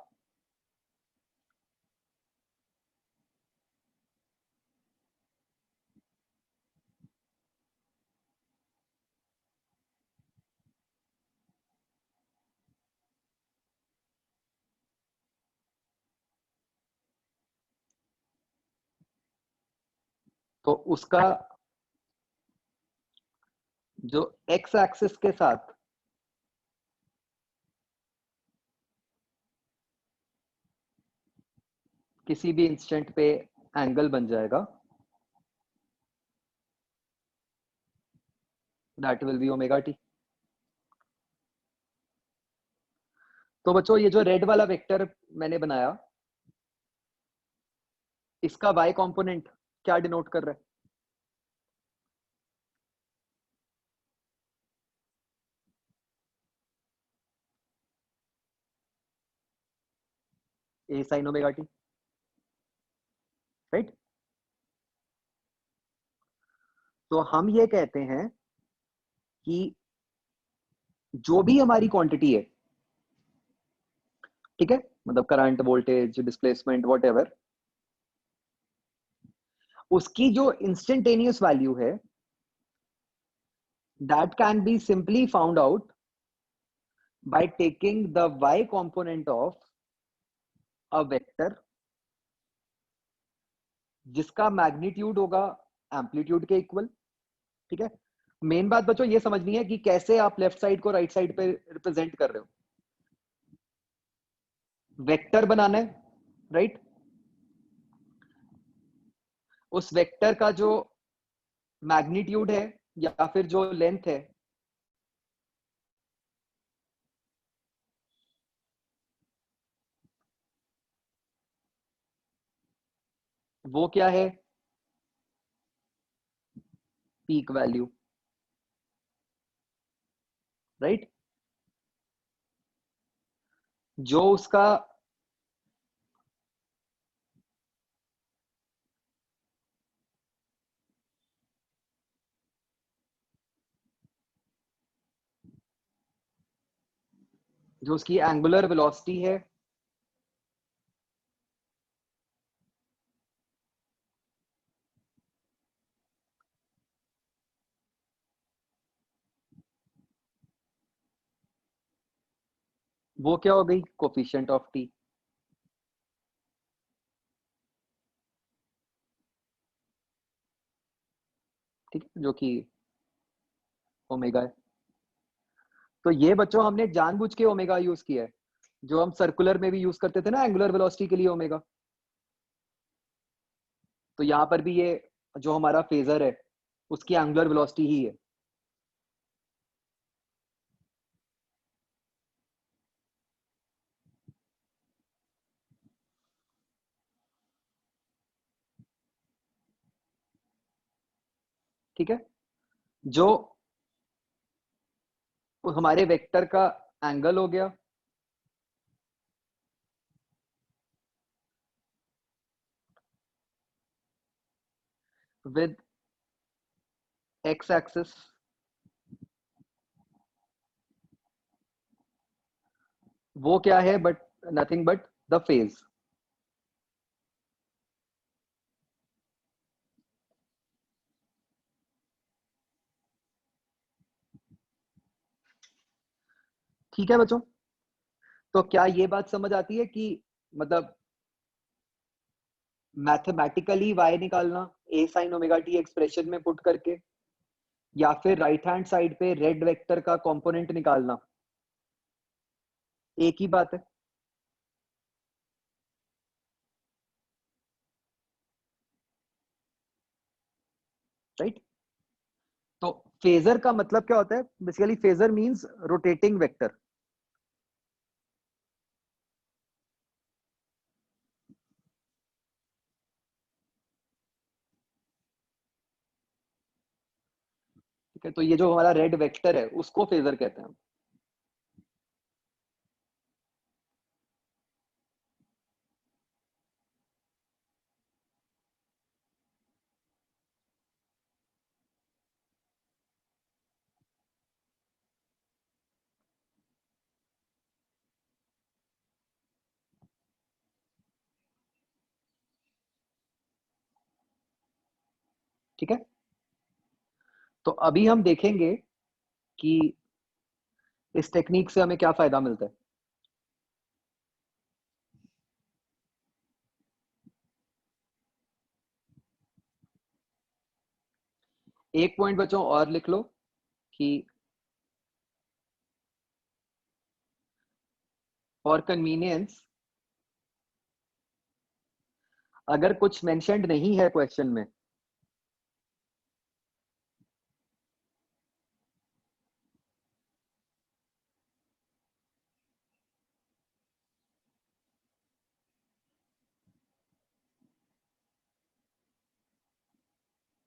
तो उसका जो x axis के साथ किसी भी इंस्टेंट पे angle बन जाएगा, that will be omega T. तो बच्चों ये जो रेड वाला वेक्टर मैंने बनाया, इसका y कंपोनेंट क्या डिनोट कर रहा है? a sin omega t, right. तो हम ये कहते हैं कि जो भी हमारी क्वांटिटी है, ठीक है, मतलब करंट, वोल्टेज, डिस्प्लेसमेंट, व्हाटएवर, उसकी जो इंस्टेंटेनियस वैल्यू है that can be simply found out by taking the y component of a vector जिसका मैग्नीट्यूड होगा एम्पलीट्यूड के इक्वल। ठीक है, मेन बात बच्चों ये समझनी है कि कैसे आप लेफ्ट साइड को राइट साइड पे रिप्रेजेंट कर रहे हो। वेक्टर बनाना है, राइट, उस वेक्टर का जो मैग्नीट्यूड है या फिर जो लेंथ है वो क्या है? Peak value, right? जो उसका जो उसकी एंगुलर वेलोसिटी है, वो क्या हो गई? कोफिशिएंट ऑफ टी, ठीक है, जो कि ओमेगा है। तो ये बच्चों हमने जानबूझ के ओमेगा यूज किया है, जो हम सर्कुलर में भी यूज करते थे ना एंगुलर वेलोसिटी के लिए ओमेगा। तो यहां पर भी ये जो हमारा फेजर है उसकी एंगुलर वेलोसिटी ही है। ठीक है, जो हमारे वेक्टर का एंगल हो गया, विद एक्स एक्सिस, वो क्या है? But nothing but the phase. ठीक है बच्चों, तो क्या ये बात समझ आती है कि मतलब मैथमेटिकली y निकालना a sin omega t expression में पुट करके, या फिर राइट हैंड साइड पे रेड वेक्टर का कंपोनेंट निकालना, एक ही बात है। राइट? तो फेजर का मतलब क्या होता है? Basically phasor means rotating vector. ठीक है, तो ये जो हमारा रेड वेक्टर है उसको फेजर कहते हैं हम। ठीक है, तो अभी हम देखेंगे कि इस टेक्निक से हमें क्या फायदा मिलता है। एक पॉइंट बच्चों और लिख लो कि फॉर कन्वीनियंस, अगर कुछ मेंशन्ड नहीं है क्वेश्चन में,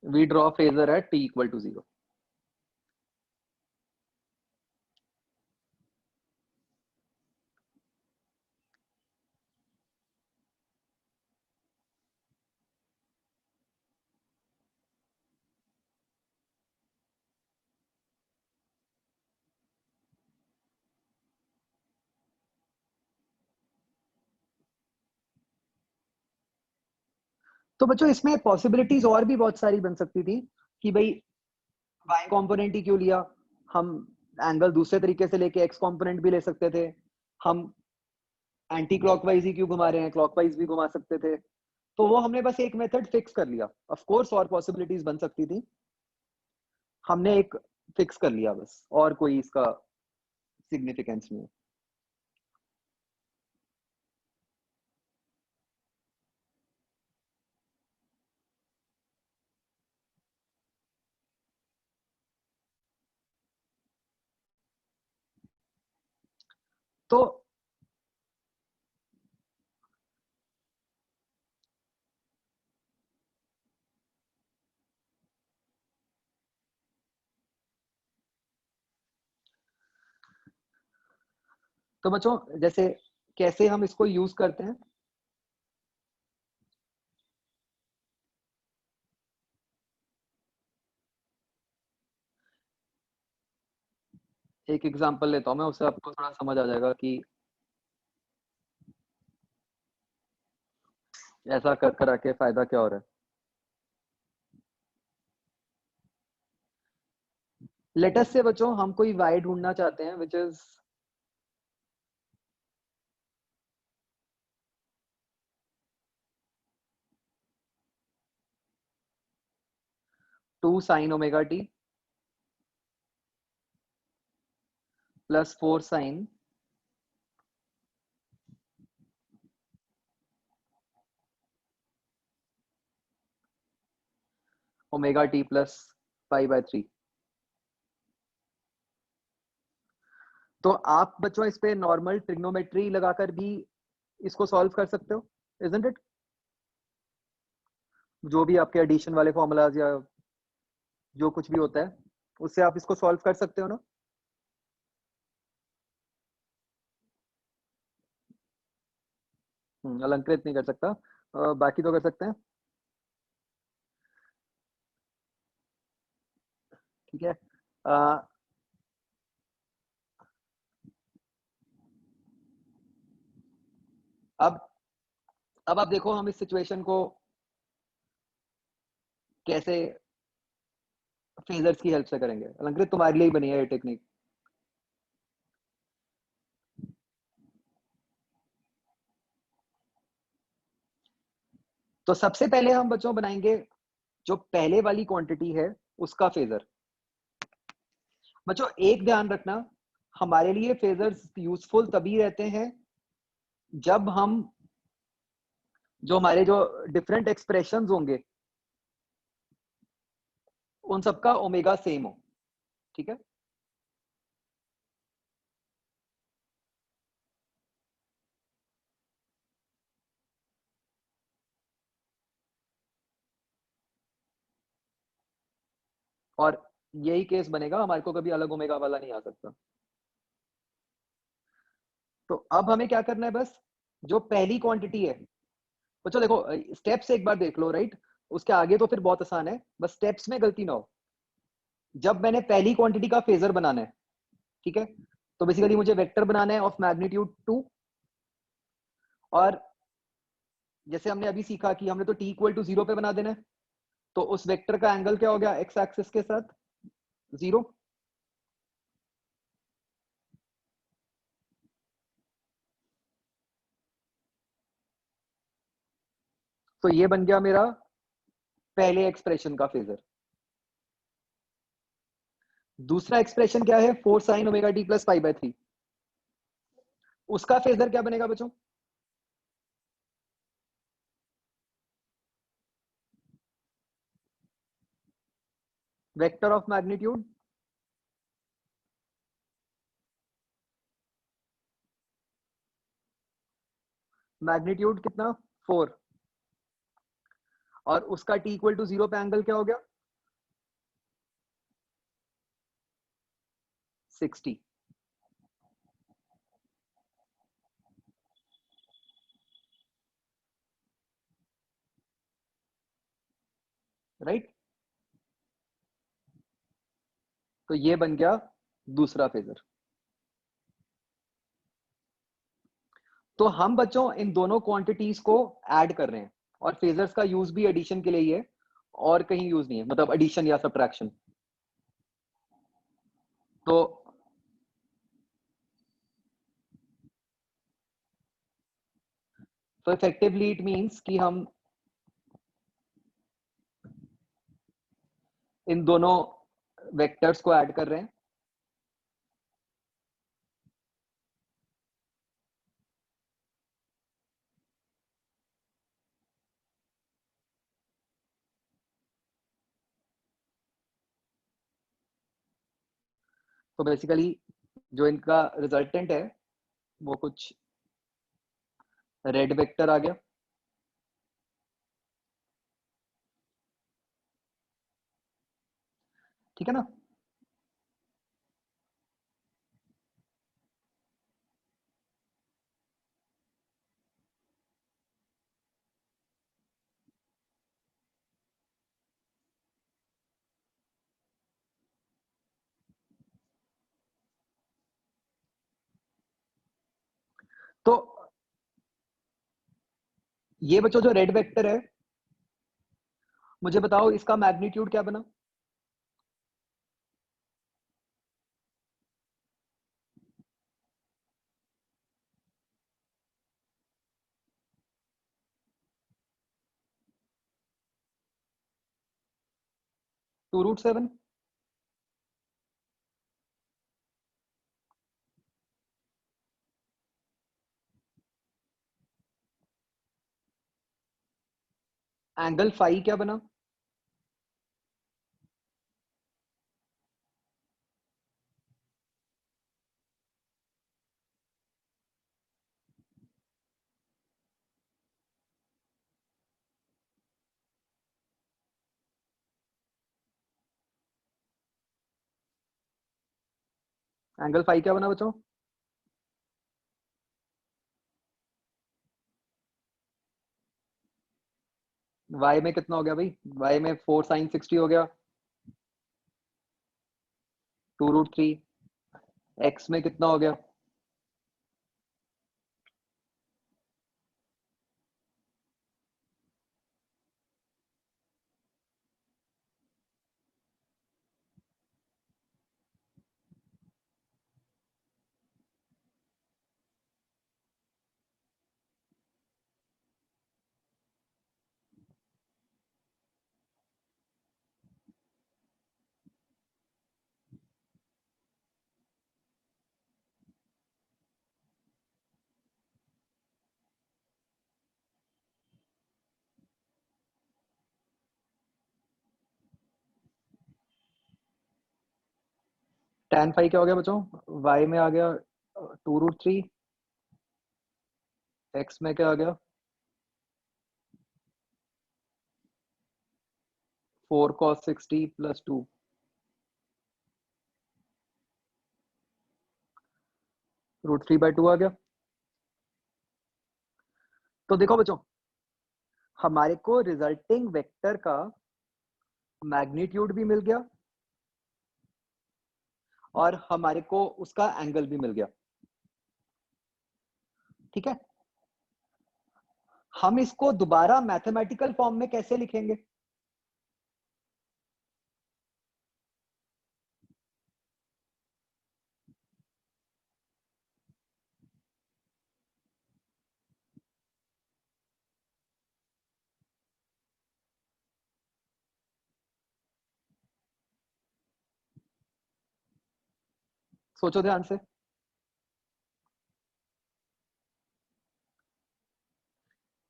we draw phasor at t equal to 0। तो बच्चों इसमें पॉसिबिलिटीज और भी बहुत सारी बन सकती थी कि भाई y कंपोनेंट ही क्यों लिया, हम एंगल दूसरे तरीके से लेके x कंपोनेंट भी ले सकते थे, हम एंटी क्लॉकवाइज ही क्यों घुमा रहे हैं, क्लॉकवाइज भी घुमा सकते थे। तो वो हमने बस एक मेथड फिक्स कर लिया। ऑफ कोर्स और पॉसिबिलिटीज बन सकती थी, हमने एक फिक्स कर लिया बस, और कोई इसका सिग्निफिकेंस नहीं है। तो तो बच्चों जैसे कैसे हम इसको यूज करते हैं, एक एग्जांपल लेता हूं मैं, उससे आपको थोड़ा समझ आ जाएगा कि ऐसा कर कर के फायदा क्या हो रहा है। लेटेस्ट से बच्चों हम कोई y ढूंढना चाहते हैं which is 2 sin omega t plus 4 sin omega t plus pi bye 3। तो आप बच्चों इस पे नॉर्मल ट्रिग्नोमेट्री लगाकर भी इसको सॉल्व कर सकते हो, इजंट इट? जो भी आपके एडिशन वाले फॉर्मूलाज या जो कुछ भी होता है उससे आप इसको सॉल्व कर सकते हो ना। अलंकृत नहीं कर सकता, बाकी तो कर सकते हैं। ठीक है, अब आप देखो हम इस सिचुएशन को कैसे फेजर्स की हेल्प से करेंगे। अलंकृत तुम्हारे लिए ही बनी है ये टेक्निक। तो सबसे पहले हम बच्चों बनाएंगे जो पहले वाली क्वांटिटी है उसका फेजर। बच्चों एक ध्यान रखना, हमारे लिए फेजर्स यूजफुल तभी रहते हैं जब हम जो हमारे जो डिफरेंट एक्सप्रेशंस होंगे उन सबका ओमेगा सेम हो। ठीक है, और यही केस बनेगा, हमारे को कभी अलग ओमेगा वाला नहीं आ सकता। तो अब हमें क्या करना है, बस जो पहली क्वांटिटी है बच्चों देखो स्टेप्स एक बार देख लो, राइट? उसके आगे तो फिर बहुत आसान है, बस स्टेप्स में गलती ना हो। जब मैंने पहली क्वांटिटी का फेजर बनाना है, ठीक है, तो बेसिकली मुझे वेक्टर बनाना है ऑफ मैग्नीट्यूड 2, और जैसे हमने अभी सीखा कि हमने तो t इक्वल टू 0 पे बना देना है, तो उस वेक्टर का एंगल क्या हो गया x एक्सिस के साथ 0। तो ये बन गया मेरा पहले एक्सप्रेशन का फेजर। दूसरा एक्सप्रेशन क्या है, 4 sin omega t plus pi bye 3, उसका फेजर क्या बनेगा बच्चों? वेक्टर ऑफ मैग्नीट्यूड मैग्नीट्यूड कितना 4, और उसका t इक्वल टू 0 पे एंगल क्या हो गया 60। राइट, तो ये बन गया दूसरा फेजर। तो हम बच्चों इन दोनों क्वांटिटीज को ऐड कर रहे हैं, और फेजर्स का यूज भी एडिशन के लिए ही है, और कहीं यूज नहीं है, मतलब एडिशन या सब्ट्रैक्शन। तो इफेक्टिवली इट मींस कि हम इन दोनों वेक्टर्स को ऐड कर रहे हैं। तो बेसिकली जो इनका रिजल्टेंट है वो कुछ रेड वेक्टर आ गया, ठीक है ना। तो ये बच्चों जो रेड वेक्टर है, मुझे बताओ इसका मैग्नीट्यूड क्या बना? (2√7) एंगल फाई क्या बना? एंगल फाई क्या बना बच्चों? y में कितना हो गया भाई? y में 4 sin 60 हो गया, 2√3। x में कितना हो गया? tan फाई क्या हो गया बच्चों? y में आ गया 2√3, x में क्या आ गया? 4 cos 60 plus 2। √3/2 आ गया। तो देखो बच्चों, हमारे को रिजल्टिंग वेक्टर का मैग्नीट्यूड भी मिल गया और हमारे को उसका एंगल भी मिल गया। ठीक है, हम इसको दोबारा मैथमेटिकल फॉर्म में कैसे लिखेंगे? सोचो ध्यान से।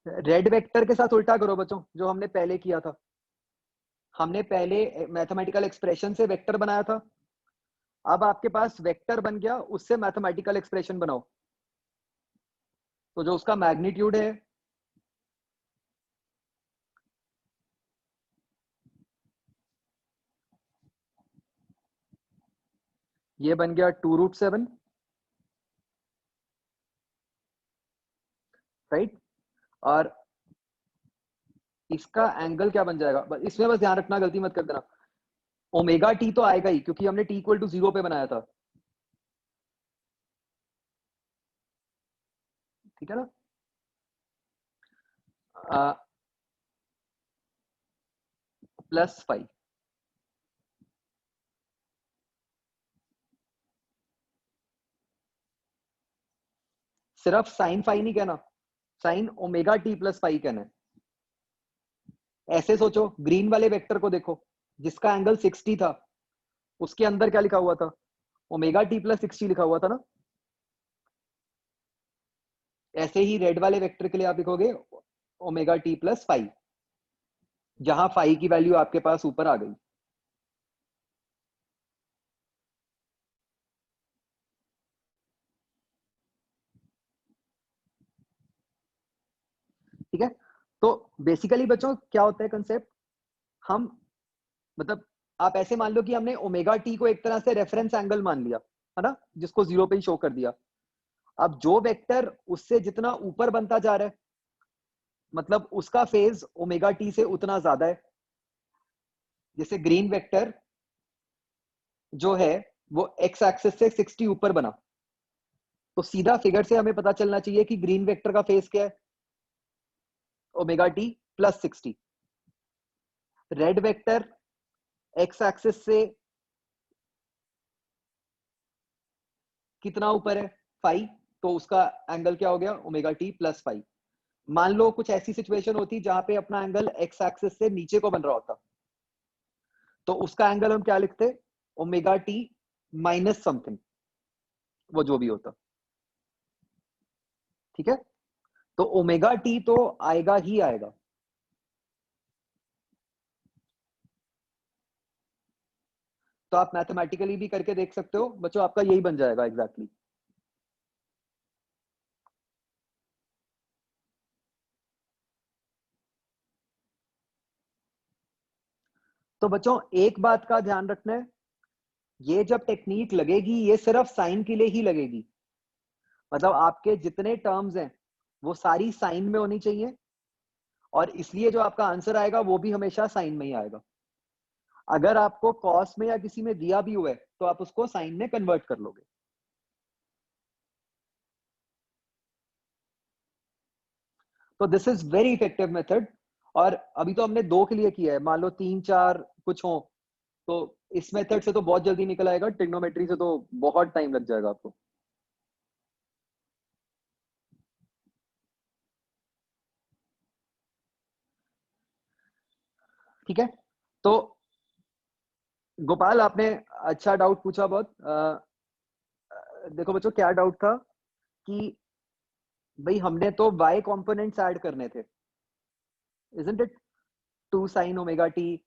रेड वेक्टर के साथ उल्टा करो बच्चों, जो हमने पहले किया था। हमने पहले मैथमेटिकल एक्सप्रेशन से वेक्टर बनाया था, अब आपके पास वेक्टर बन गया, उससे मैथमेटिकल एक्सप्रेशन बनाओ। तो जो उसका मैग्नीट्यूड है ये बन गया 2√7, राइट? और इसका एंगल क्या बन जाएगा? इसमें बस ध्यान रखना, गलती मत कर देना। ओमेगा टी तो आएगा ही, क्योंकि हमने t = 0 पे बनाया था। ठीक है ना? +5। सिर्फ साइन फाई नहीं कहना, sine omega T plus phi कहना है। ऐसे सोचो, ग्रीन वाले वेक्टर को देखो, जिसका एंगल 60 था, उसके अंदर क्या लिखा हुआ था? ओमेगा टी प्लस 60 लिखा हुआ था ना। ऐसे ही रेड वाले वेक्टर के लिए आप लिखोगे ओमेगा टी प्लस फाई, जहां फाई की वैल्यू आपके पास ऊपर आ गई। ठीक है, तो बेसिकली बच्चों क्या होता है कंसेप्ट? हम मतलब आप ऐसे मान लो कि हमने ओमेगा टी को एक तरह से रेफरेंस एंगल मान लिया, है ना, जिसको 0 पे ही शो कर दिया। अब जो वेक्टर उससे जितना ऊपर बनता जा रहा है, मतलब उसका फेज ओमेगा टी से उतना ज्यादा है। जैसे ग्रीन वेक्टर जो है वो एक्स एक्सिस से 60 ऊपर बना, तो सीधा फिगर से हमें पता चलना चाहिए कि ग्रीन वेक्टर का फेस क्या है, omega T plus 60। Red vector x axis से कितना ऊपर है, 5, तो उसका एंगल क्या हो गया, ओमेगा टी प्लस 5। मान लो कुछ ऐसी सिचुएशन होती जहां पे अपना एंगल एक्स एक्सिस से नीचे को बन रहा होता, तो उसका एंगल हम क्या लिखते, ओमेगा टी माइनस समथिंग, वो जो भी होता। ठीक है, तो ओमेगा टी तो आएगा ही आएगा। तो आप मैथमेटिकली भी करके देख सकते हो बच्चों, आपका यही बन जाएगा एग्जैक्टली। तो बच्चों एक बात का ध्यान रखना है, ये जब टेक्निक लगेगी ये सिर्फ साइन के लिए ही लगेगी। मतलब आपके जितने टर्म्स हैं वो सारी साइन में होनी चाहिए, और इसलिए जो आपका आंसर आएगा वो भी हमेशा साइन में ही आएगा। अगर आपको कॉस में या किसी में दिया भी हुआ है तो आप उसको साइन में कन्वर्ट कर लोगे। तो this is very effective method. और अभी तो हमने 2 के लिए किया है, मान लो 3 4 कुछ हो, तो इस मेथड से तो बहुत जल्दी निकल आएगा, ट्रिग्नोमेट्री से तो बहुत टाइम लग जाएगा आपको। ठीक है, तो गोपाल आपने अच्छा डाउट पूछा बहुत। देखो बच्चों क्या डाउट था कि भाई हमने तो y कंपोनेंट्स ऐड करने थे, isn't it, 2 sin omega t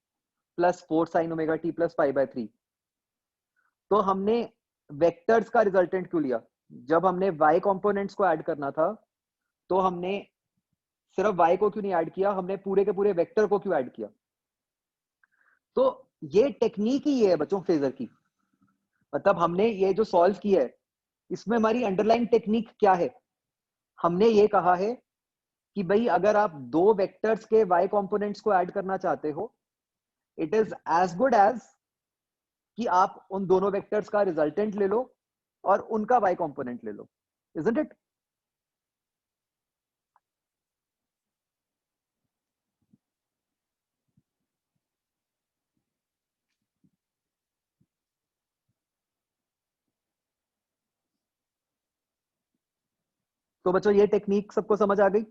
plus 4 sin omega t plus 5/3। तो हमने वेक्टर्स का रिजल्टेंट क्यों लिया? जब हमने y कंपोनेंट्स को ऐड करना था तो हमने सिर्फ y को क्यों नहीं ऐड किया, हमने पूरे के पूरे वेक्टर को क्यों ऐड किया? तो ये टेक्निक ही है बच्चों फेजर की। मतलब हमने ये जो सॉल्व किया है इसमें हमारी अंडरलाइन टेक्निक क्या है, हमने ये कहा है कि भाई अगर आप 2 वेक्टर्स के y कंपोनेंट्स को ऐड करना चाहते हो, it is as good as कि आप उन दोनों वेक्टर्स का रिजल्टेंट ले लो और उनका y कंपोनेंट ले लो, इजंट इट? तो बच्चों ये टेक्निक सबको समझ आ गई?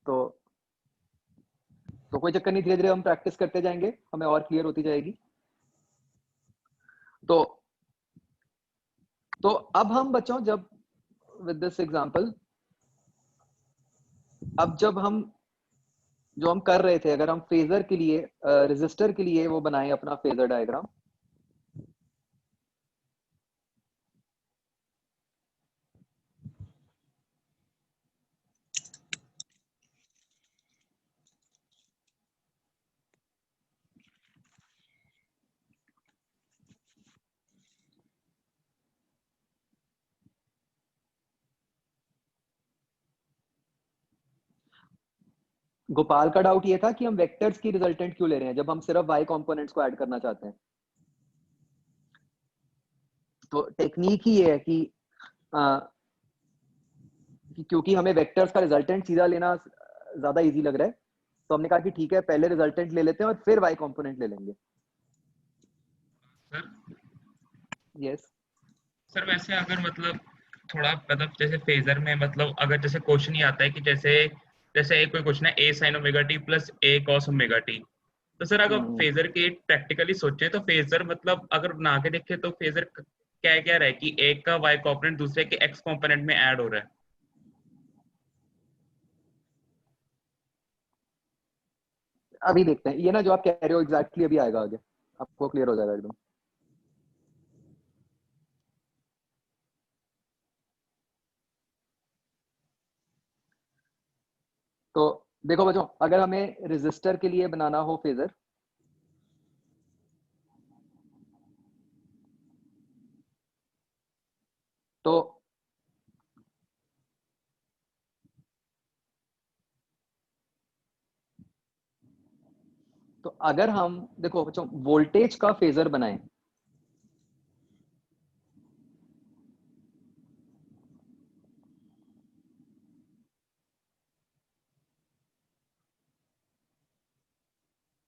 तो कोई चक्कर नहीं, धीरे धीरे हम प्रैक्टिस करते जाएंगे, हमें और क्लियर होती जाएगी। तो अब हम बच्चों जब विद दिस एग्जांपल, अब जब हम जो हम कर रहे थे, अगर हम फेजर के लिए रेजिस्टर के लिए वो बनाए अपना फेजर डायग्राम, गोपाल का डाउट ये था कि हम वेक्टर्स की रिजल्टेंट क्यों ले रहे हैं जब हम सिर्फ y कंपोनेंट्स को ऐड करना चाहते हैं। तो टेक्निक ही ये है कि क्योंकि हमें वेक्टर्स का रिजल्टेंट सीधा लेना ज्यादा इजी लग रहा है, तो हमने कहा कि ठीक है पहले रिजल्टेंट ले लेते हैं और फिर y कंपोनेंट ले लेंगे। सर यस सर वैसे अगर मतलब थोड़ा मतलब जैसे फेजर में मतलब अगर जैसे क्वेश्चन ही आता है कि जैसे जैसे एक कोई क्वेश्चन है a sin omega t plus a cos omega t, तो सर अगर फेजर के प्रैक्टिकली सोचे तो फेजर मतलब अगर बना के देखे तो फेजर क्या क्या रहे कि एक का y कंपोनेंट दूसरे के x कंपोनेंट में ऐड हो रहा है। अभी देखते हैं, ये ना जो आप कह रहे हो एग्जैक्टली अभी आएगा, आगे आपको क्लियर हो जाएगा एकदम। तो देखो बच्चों, अगर हमें रेजिस्टर के लिए बनाना हो फेजर, तो अगर हम देखो बच्चों वोल्टेज का फेजर बनाएं,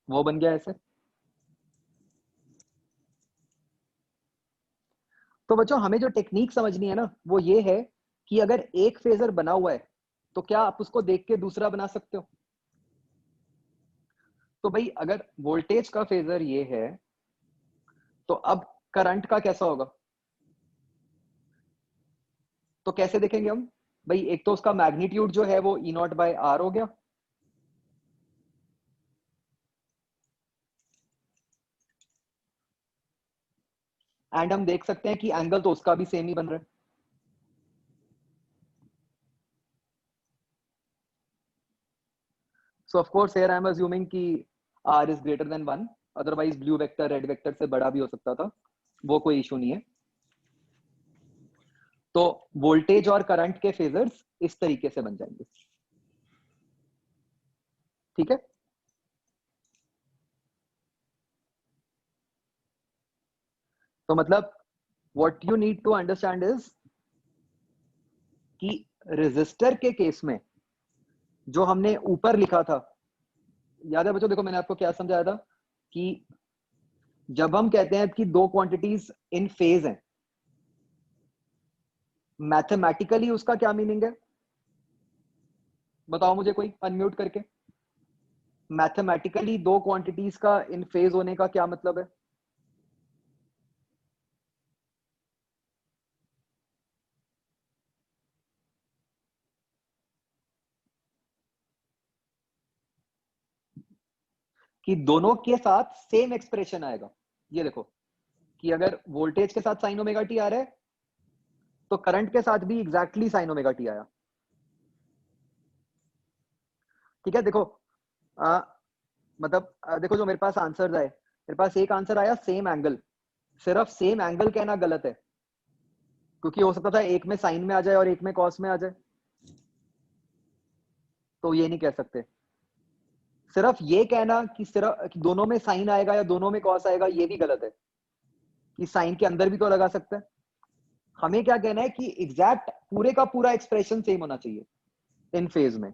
वो बन गया ऐसे। तो बच्चों हमें जो टेक्निक समझनी है ना वो ये है कि अगर एक फेजर बना हुआ है तो क्या आप उसको देख के दूसरा बना सकते हो? तो भाई अगर वोल्टेज का फेजर ये है तो अब करंट का कैसा होगा? तो कैसे देखेंगे हम? भाई एक तो उसका मैग्नीट्यूड जो है वो ई नॉट बाय आर हो गया, एंड हम देख सकते हैं कि एंगल तो उसका भी सेम ही बन रहा है। सो of course here I am assuming कि r is greater than 1, otherwise blue vector red vector से बड़ा भी हो सकता था, वो कोई इशू नहीं है। तो वोल्टेज और करंट के फेजर्स इस तरीके से बन जाएंगे, ठीक है। तो मतलब what you need to understand is कि रेजिस्टर के केस में जो हमने ऊपर लिखा था, याद है बच्चों? देखो मैंने आपको क्या समझाया था कि जब हम कहते हैं कि दो क्वांटिटीज इन फेज हैं, मैथमेटिकली उसका क्या मीनिंग है? बताओ मुझे कोई अनम्यूट करके। मैथमेटिकली दो क्वांटिटीज का इन फेज होने का क्या मतलब है? कि दोनों के साथ सेम एक्सप्रेशन आएगा। ये देखो कि अगर वोल्टेज के साथ साइन ओमेगा टी आ रहा है तो करंट के साथ भी एग्जैक्टली साइन ओमेगा टी आया, ठीक है। देखो मतलब देखो जो मेरे पास आंसर्स आए, मेरे पास एक आंसर आया सेम एंगल। सिर्फ सेम एंगल कहना गलत है, क्योंकि हो सकता था एक में साइन में आ जाए और एक में कॉस में आ जाए, तो ये नहीं कह सकते। सिर्फ ये कहना कि सिर्फ कि दोनों में साइन आएगा या दोनों में कॉस आएगा, ये भी गलत है, कि साइन के अंदर भी तो लगा सकते हैं। हमें क्या कहना है कि एग्जैक्ट पूरे का पूरा एक्सप्रेशन सेम होना चाहिए इन फेज में,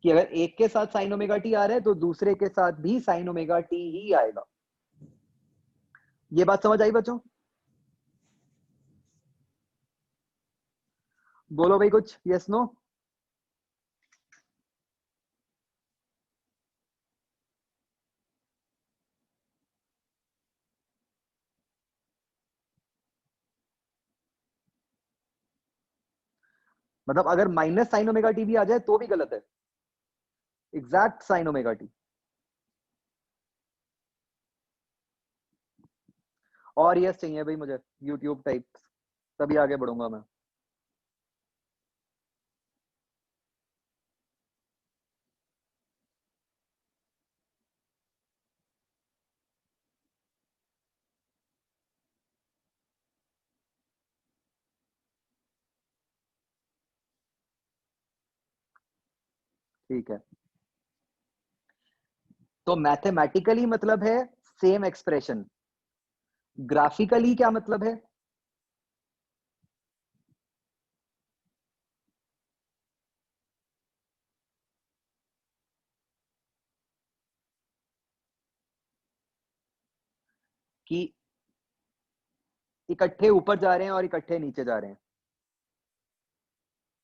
कि अगर एक के साथ साइन ओमेगा टी आ रहा है तो दूसरे के साथ भी साइन ओमेगा टी ही आएगा। ये बात समझ आई बच्चों? बोलो भाई कुछ, यस नो? मतलब अगर माइनस साइन ओमेगा टी भी आ जाए तो भी गलत है, एग्जैक्ट साइन ओमेगा टी। और यस चाहिए भाई मुझे, यूट्यूब टाइप्स, तभी आगे बढ़ूंगा मैं। ठीक है, तो मैथमेटिकली मतलब है सेम एक्सप्रेशन, ग्राफिकली क्या मतलब है? कि इकट्ठे ऊपर जा रहे हैं और इकट्ठे नीचे जा रहे हैं,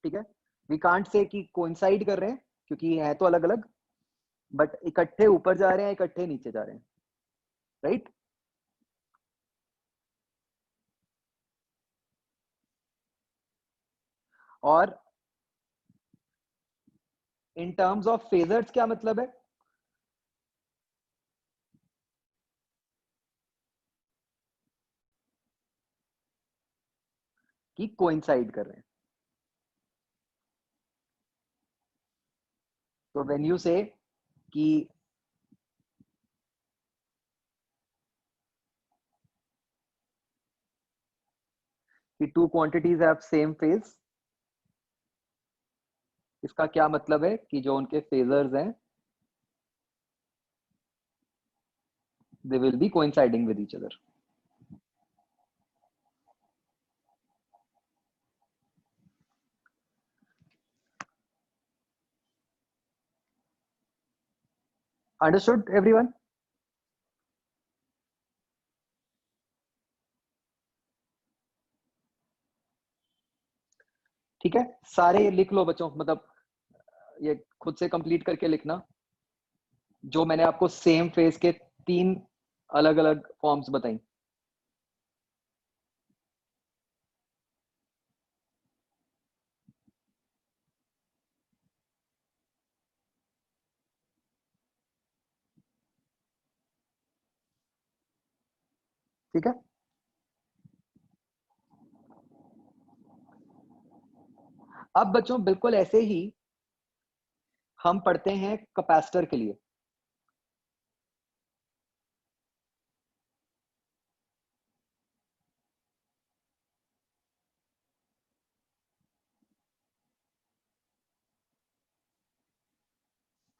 ठीक है। वी कांट से कि कोइंसाइड कर रहे हैं क्योंकि है तो अलग अलग, बट इकट्ठे ऊपर जा रहे हैं इकट्ठे नीचे जा रहे हैं, राइट। और इन टर्म्स ऑफ फेजर्स क्या मतलब है? कि कोइंसाइड कर रहे हैं। तो व्हेन यू से कि two quantities have same phase, इसका क्या मतलब है कि जो उनके फेजर्स हैं they will be coinciding with each other. Understood everyone? ठीक है, सारे लिख लो बच्चों, मतलब ये खुद से कंप्लीट करके लिखना जो मैंने आपको सेम फेज के 3 अलग अलग फॉर्म्स बताई। ठीक है, अब बच्चों बिल्कुल ऐसे ही हम पढ़ते हैं कैपेसिटर के लिए।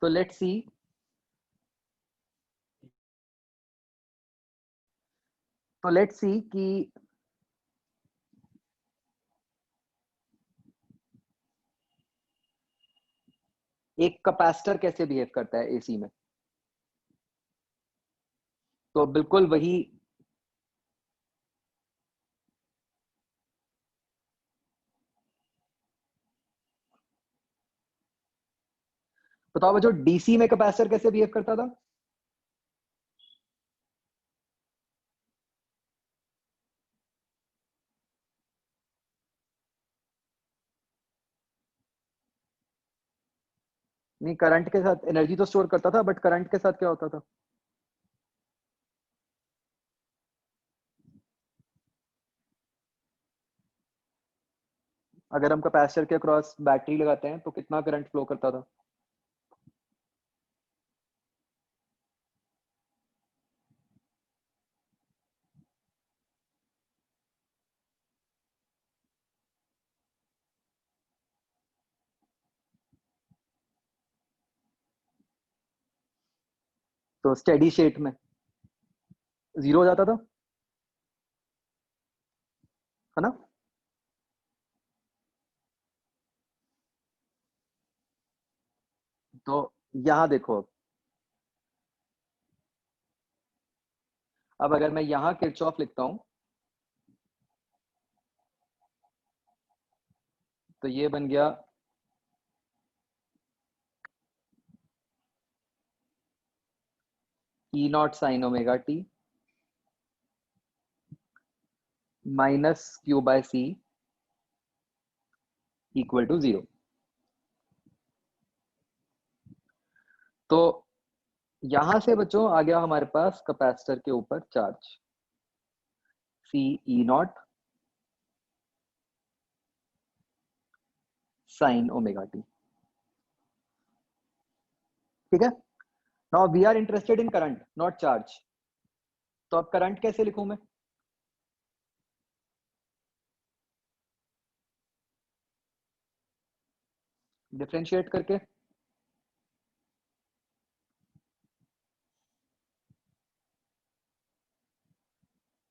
तो लेट्स सी, कि एक कैपेसिटर कैसे बिहेव करता है एसी में। तो बिल्कुल वही बताओ बच्चों, डीसी में कैपेसिटर कैसे बिहेव करता था। नहीं, करंट के साथ एनर्जी तो स्टोर करता था, बट करंट के साथ क्या होता था। अगर हम कैपेसिटर के अक्रॉस बैटरी लगाते हैं तो कितना करंट फ्लो करता था। तो स्टेडी स्टेट में 0 हो जाता था, है ना। तो यहां देखो, अब अगर मैं यहां किरचॉफ लिखता हूं तो ये बन गया E naught sine omega T minus Q by C equal to 0। तो यहां से बच्चों आ गया हमारे पास कैपेसिटर के ऊपर charge C E naught sine omega t. ठीक है, now we are interested in current not charge. तो अब करंट कैसे लिखूं मैं। डिफरेंशिएट करके।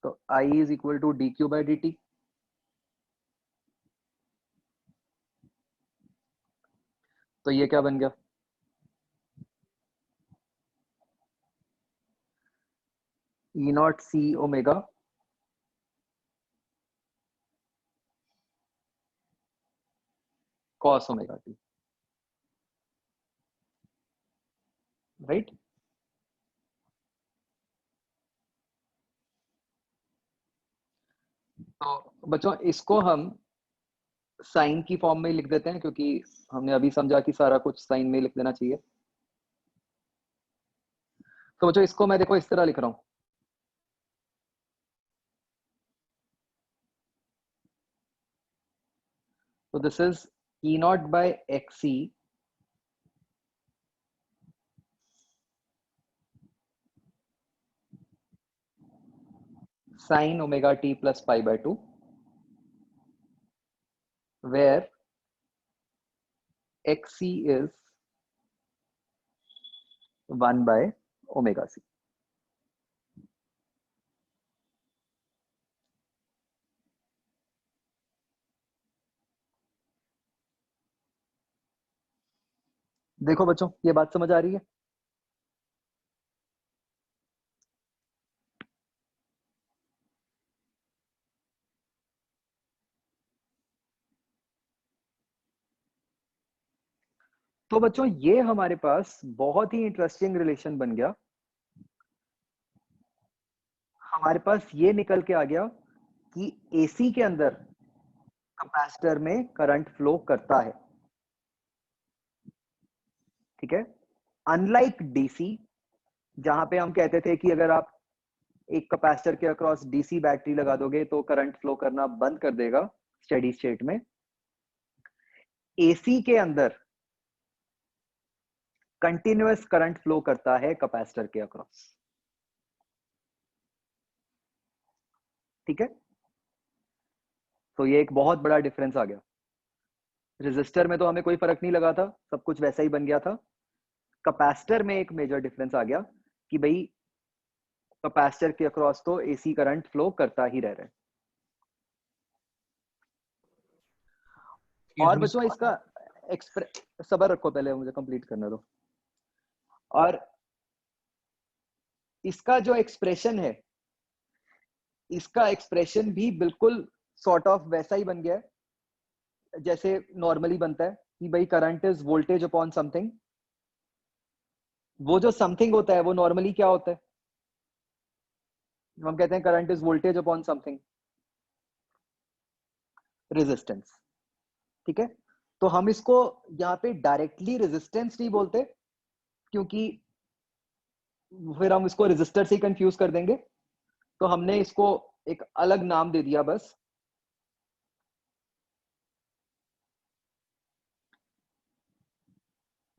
तो I is equal to d q by d t. तो ये क्या बन गया, E naught C omega cos omega t, right. तो बच्चों इसको हम साइन की फॉर्म में लिख देते हैं, क्योंकि हमने अभी समझा कि सारा कुछ साइन में लिख देना चाहिए। तो बच्चों इसको मैं देखो इस तरह लिख रहा हूं, तो this is E naught by XC sine omega T plus pi by 2 where XC is 1 by omega C। देखो बच्चों, ये बात समझ आ रही है? तो बच्चों, ये हमारे पास बहुत ही इंटरेस्टिंग रिलेशन बन गया। हमारे पास ये निकल के आ गया कि एसी के अंदर कैपेसिटर में करंट फ्लो करता है, ठीक है। अनलाइक डीसी, जहां पे हम कहते थे कि अगर आप एक कैपेसिटर के अक्रॉस डीसी बैटरी लगा दोगे तो करंट फ्लो करना बंद कर देगा स्टेडी स्टेट में। एसी के अंदर कंटिन्यूअस करंट फ्लो करता है कैपेसिटर के अक्रॉस, ठीक है। तो ये एक बहुत बड़ा डिफरेंस आ गया। रेजिस्टर में तो हमें कोई फर्क नहीं लगा था, सब कुछ वैसा ही बन गया था। कैपेसिटर में एक मेजर डिफरेंस आ गया कि भाई कैपेसिटर के अक्रॉस तो एसी करंट फ्लो करता ही रह रहा है। और बच्चों इसका सबर रखो, पहले मुझे कंप्लीट करने दो। और इसका जो एक्सप्रेशन है, इसका एक्सप्रेशन भी बिल्कुल सॉर्ट ऑफ वैसा ही बन गया है जैसे नॉर्मली बनता है कि भाई current is voltage upon something. वो जो समथिंग होता है वो नॉर्मली क्या होता है? हम कहते हैं current is voltage upon something, resistance, ठीक है। तो हम इसको यहाँ पे डायरेक्टली रेजिस्टेंस नहीं बोलते, क्योंकि फिर हम इसको रेजिस्टर से ही कंफ्यूज कर देंगे। तो हमने इसको एक अलग नाम दे दिया बस,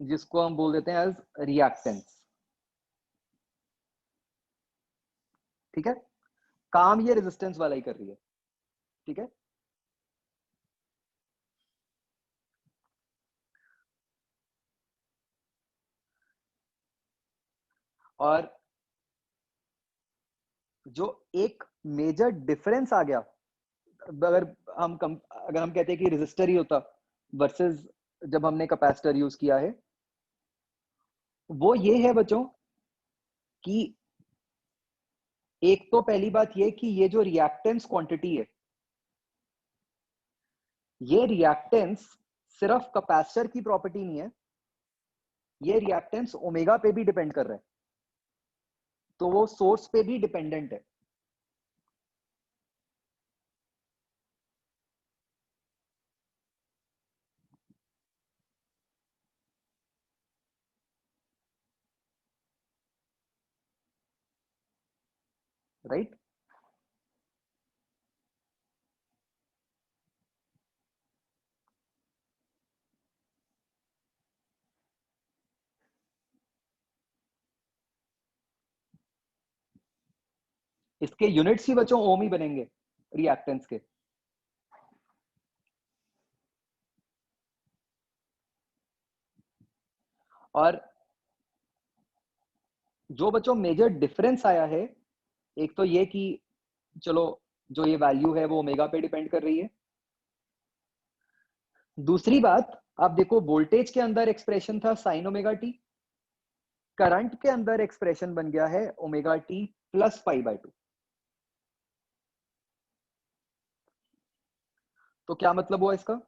जिसको हम बोल देते हैं एज रिएक्टेंस, ठीक है। काम ये रेजिस्टेंस वाला ही कर रही है, ठीक है। और जो एक मेजर डिफरेंस आ गया, अगर हम कहते हैं कि रेजिस्टर ही होता वर्सेस जब हमने कैपेसिटर यूज किया है, वो ये है बच्चों कि एक तो पहली बात ये कि ये जो रिएक्टेंस क्वांटिटी है, ये रिएक्टेंस सिर्फ कैपेसिटर की प्रॉपर्टी नहीं है, ये रिएक्टेंस ओमेगा पे भी डिपेंड कर रहा है। तो वो सोर्स पे भी डिपेंडेंट है, राइट। इसके यूनिट्स ही बच्चों ओम ही बनेंगे रिएक्टेंस के। और जो बच्चों मेजर डिफरेंस आया है, एक तो ये कि चलो जो ये वैल्यू है वो ओमेगा पे डिपेंड कर रही है। दूसरी बात, आप देखो वोल्टेज के अंदर एक्सप्रेशन था साइन ओमेगा टी, करंट के अंदर एक्सप्रेशन बन गया है omega T plus pi by 2। तो क्या मतलब हुआ इसका?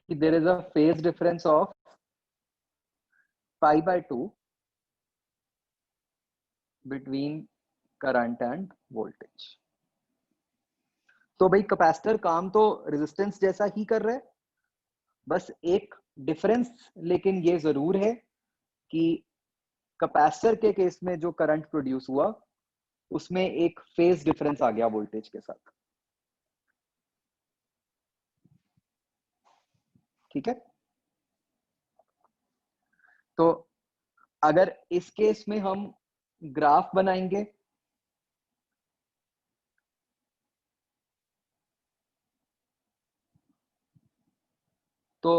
कि there is a phase difference of pi by 2 between current and voltage। तो भाई कैपेसिटर काम तो रेजिस्टेंस जैसा ही कर रहा है, बस एक डिफरेंस लेकिन ये जरूर है कि कैपेसिटर के केस में जो करंट प्रोड्यूस हुआ उसमें एक फेज डिफरेंस आ गया वोल्टेज के साथ, ठीक है। तो अगर इस केस में हम ग्राफ बनाएंगे तो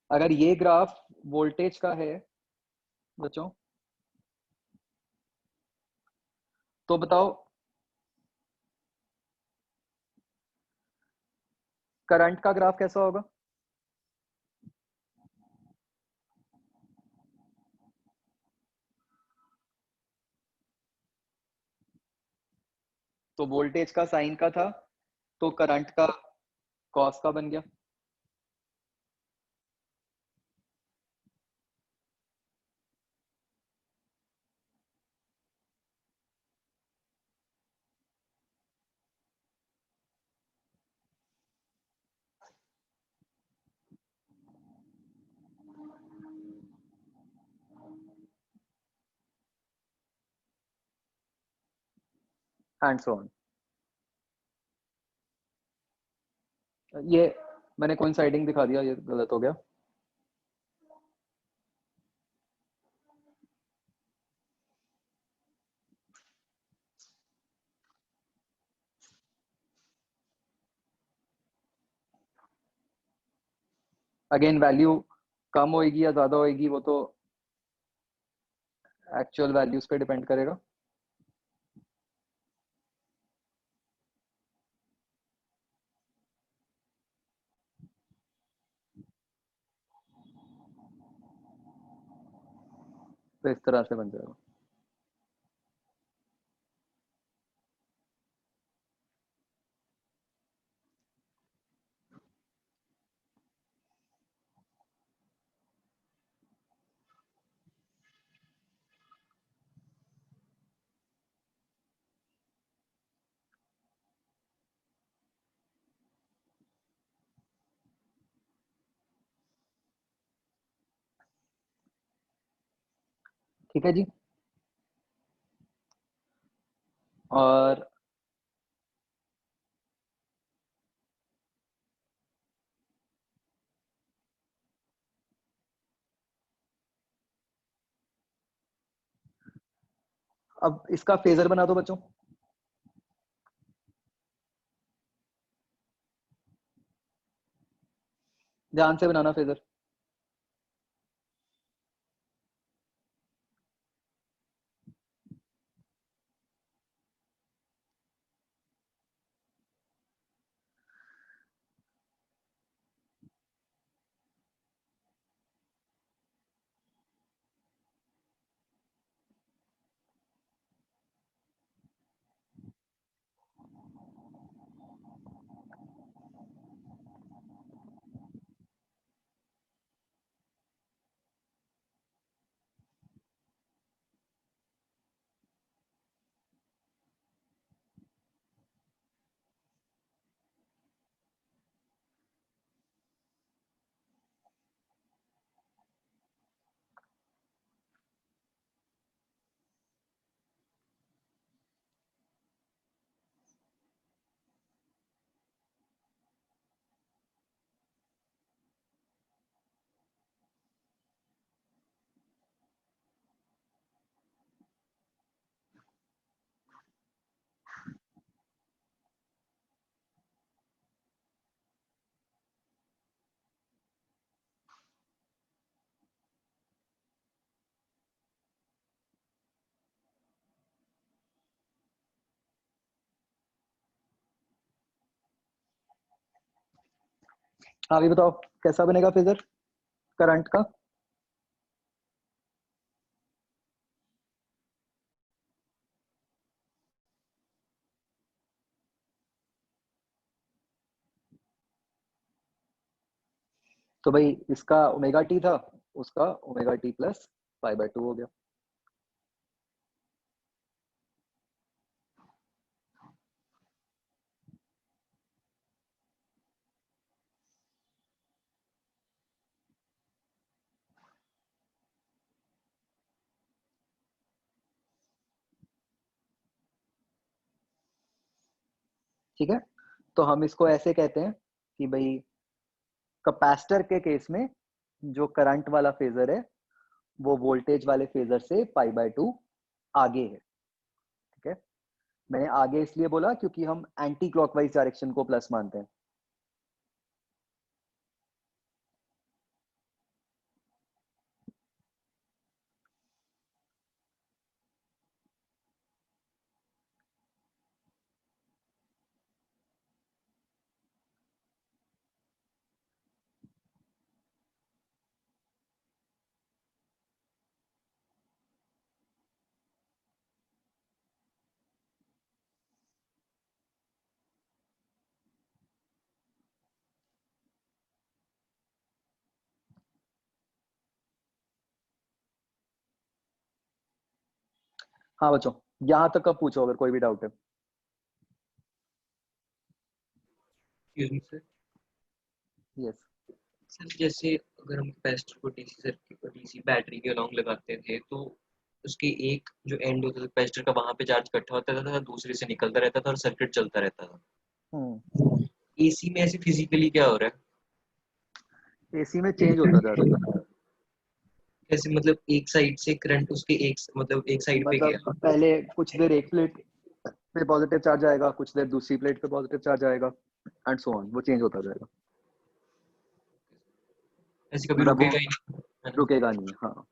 अगर ये ग्राफ वोल्टेज का है बच्चों, तो बताओ करंट का ग्राफ कैसा होगा? तो वोल्टेज का साइन का था, तो करंट का कॉस का बन गया। And so on. ये मैंने कोइंसाइडिंग दिखा दिया, ये गलत हो गया। अगेन वैल्यू कम होएगी या ज्यादा होएगी वो तो एक्चुअल वैल्यूज पे डिपेंड करेगा। तो इस तरह से बन जाएगा। ठीक है जी। और अब इसका फेजर बना दो बच्चों। ध्यान से बनाना फेजर। हाँ अभी बताओ कैसा बनेगा फेजर करंट का? तो भाई इसका ओमेगा टी था, उसका omega T plus pi by 2 हो गया। ठीक है, तो हम इसको ऐसे कहते हैं कि भाई कैपेसिटर के केस में जो करंट वाला फेजर है वो वोल्टेज वाले फेजर से पाई बाय 2 आगे है, ठीक है। मैंने आगे इसलिए बोला क्योंकि हम एंटी क्लॉकवाइज डायरेक्शन को प्लस मानते हैं। हाँ बच्चों, यहाँ तक अब पूछो अगर कोई भी डाउट है। Sir yes. सर जैसे अगर हम कैपेसिटर को डीसी सर्किट डीसी बैटरी के अलॉन्ग लगाते थे तो उसके एक जो एंड होता था कैपेसिटर का, वहां पे चार्ज इकट्ठा होता था, दूसरे से निकलता रहता था और सर्किट चलता रहता था। एसी में ऐसे फिजिकली क्या हो रहा है? एसी में चेंज होता जा रहा है। जैसे मतलब एक साइड से करंट उसके एक मतलब एक साइड पे गया, मतलब पहले कुछ देर एक प्लेट पे पॉजिटिव चार्ज आएगा, कुछ देर दूसरी प्लेट पे पॉजिटिव चार्ज आएगा, एंड सो ऑन, वो चेंज होता जाएगा। ऐसे कभी मतलब वो रुकेगा ही नहीं, है ना? रुकेगा नहीं। हाँ।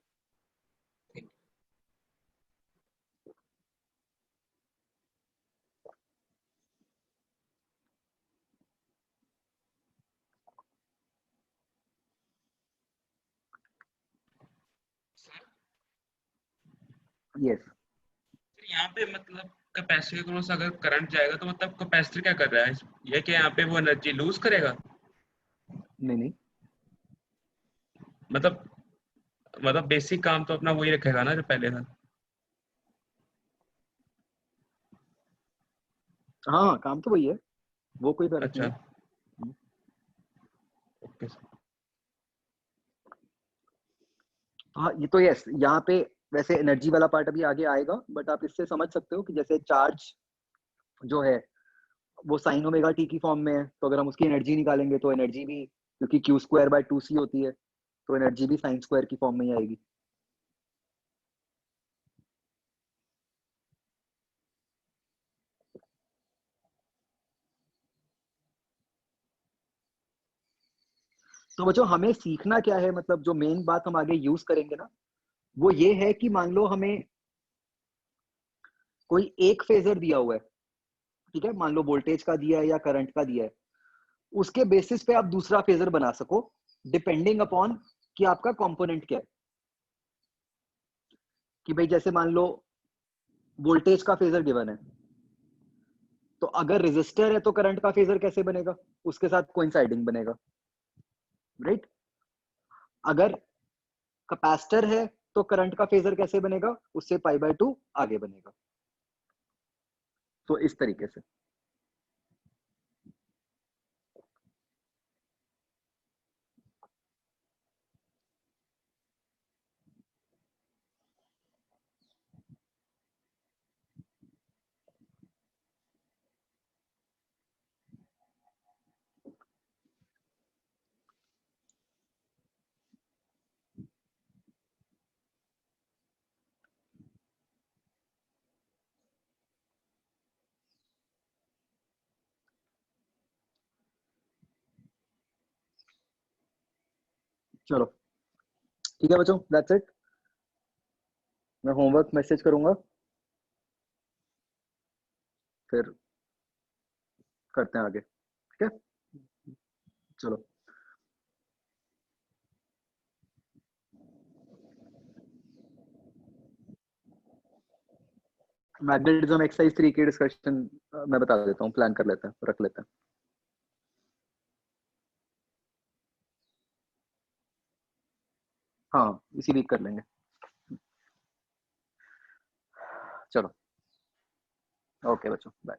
यस। यहाँ पे मतलब कैपेसिटर के क्रॉस अगर करंट जाएगा तो मतलब कैपेसिटर क्या कर रहा है? ये कि यहाँ पे वो एनर्जी लूज करेगा? नहीं नहीं। मतलब बेसिक काम तो अपना वही रखेगा ना जो पहले था। हाँ, काम तो वही है, वो कोई फर्क नहीं अच्छा, है। ओके। हाँ, ये तो यस, यहाँ पे वैसे एनर्जी वाला पार्ट अभी आगे आएगा, बट आप इससे समझ सकते हो कि जैसे चार्ज जो है वो साइन ओमेगा टी की फॉर्म में है, तो अगर हम उसकी एनर्जी निकालेंगे तो एनर्जी भी, क्योंकि क्यू स्क्वायर बाय 2c होती है, तो एनर्जी भी साइन स्क्वायर की फॉर्म में ही आएगी। तो बच्चों हमें सीखना क्या है, मतलब जो मेन बात हम आगे यूज करेंगे ना, वो ये है कि मान लो हमें कोई एक फेजर दिया हुआ है, ठीक है, मान लो वोल्टेज का दिया है या करंट का दिया है, उसके बेसिस पे आप दूसरा फेजर बना सको, डिपेंडिंग अपॉन कि आपका कंपोनेंट क्या है। कि भाई जैसे मान लो वोल्टेज का फेजर गिवन है, तो अगर रेजिस्टर है तो करंट का फेजर कैसे बनेगा, उसके साथ कोइंसाइडिंग बनेगा, राइट। अगर कैपेसिटर है तो करंट का फेजर कैसे बनेगा, उससे π/2 आगे बनेगा। तो इस तरीके से। चलो ठीक है बच्चों, दैट्स इट। मैं होमवर्क मैसेज करूंगा, फिर करते हैं आगे, ठीक है। चलो। मैग्नेटिज्म एक्सरसाइज 3 की डिस्कशन मैं बता देता हूँ, प्लान कर लेते हैं, रख लेते हैं। हाँ, इसी वीक कर लेंगे। चलो, ओके बच्चों, बाय।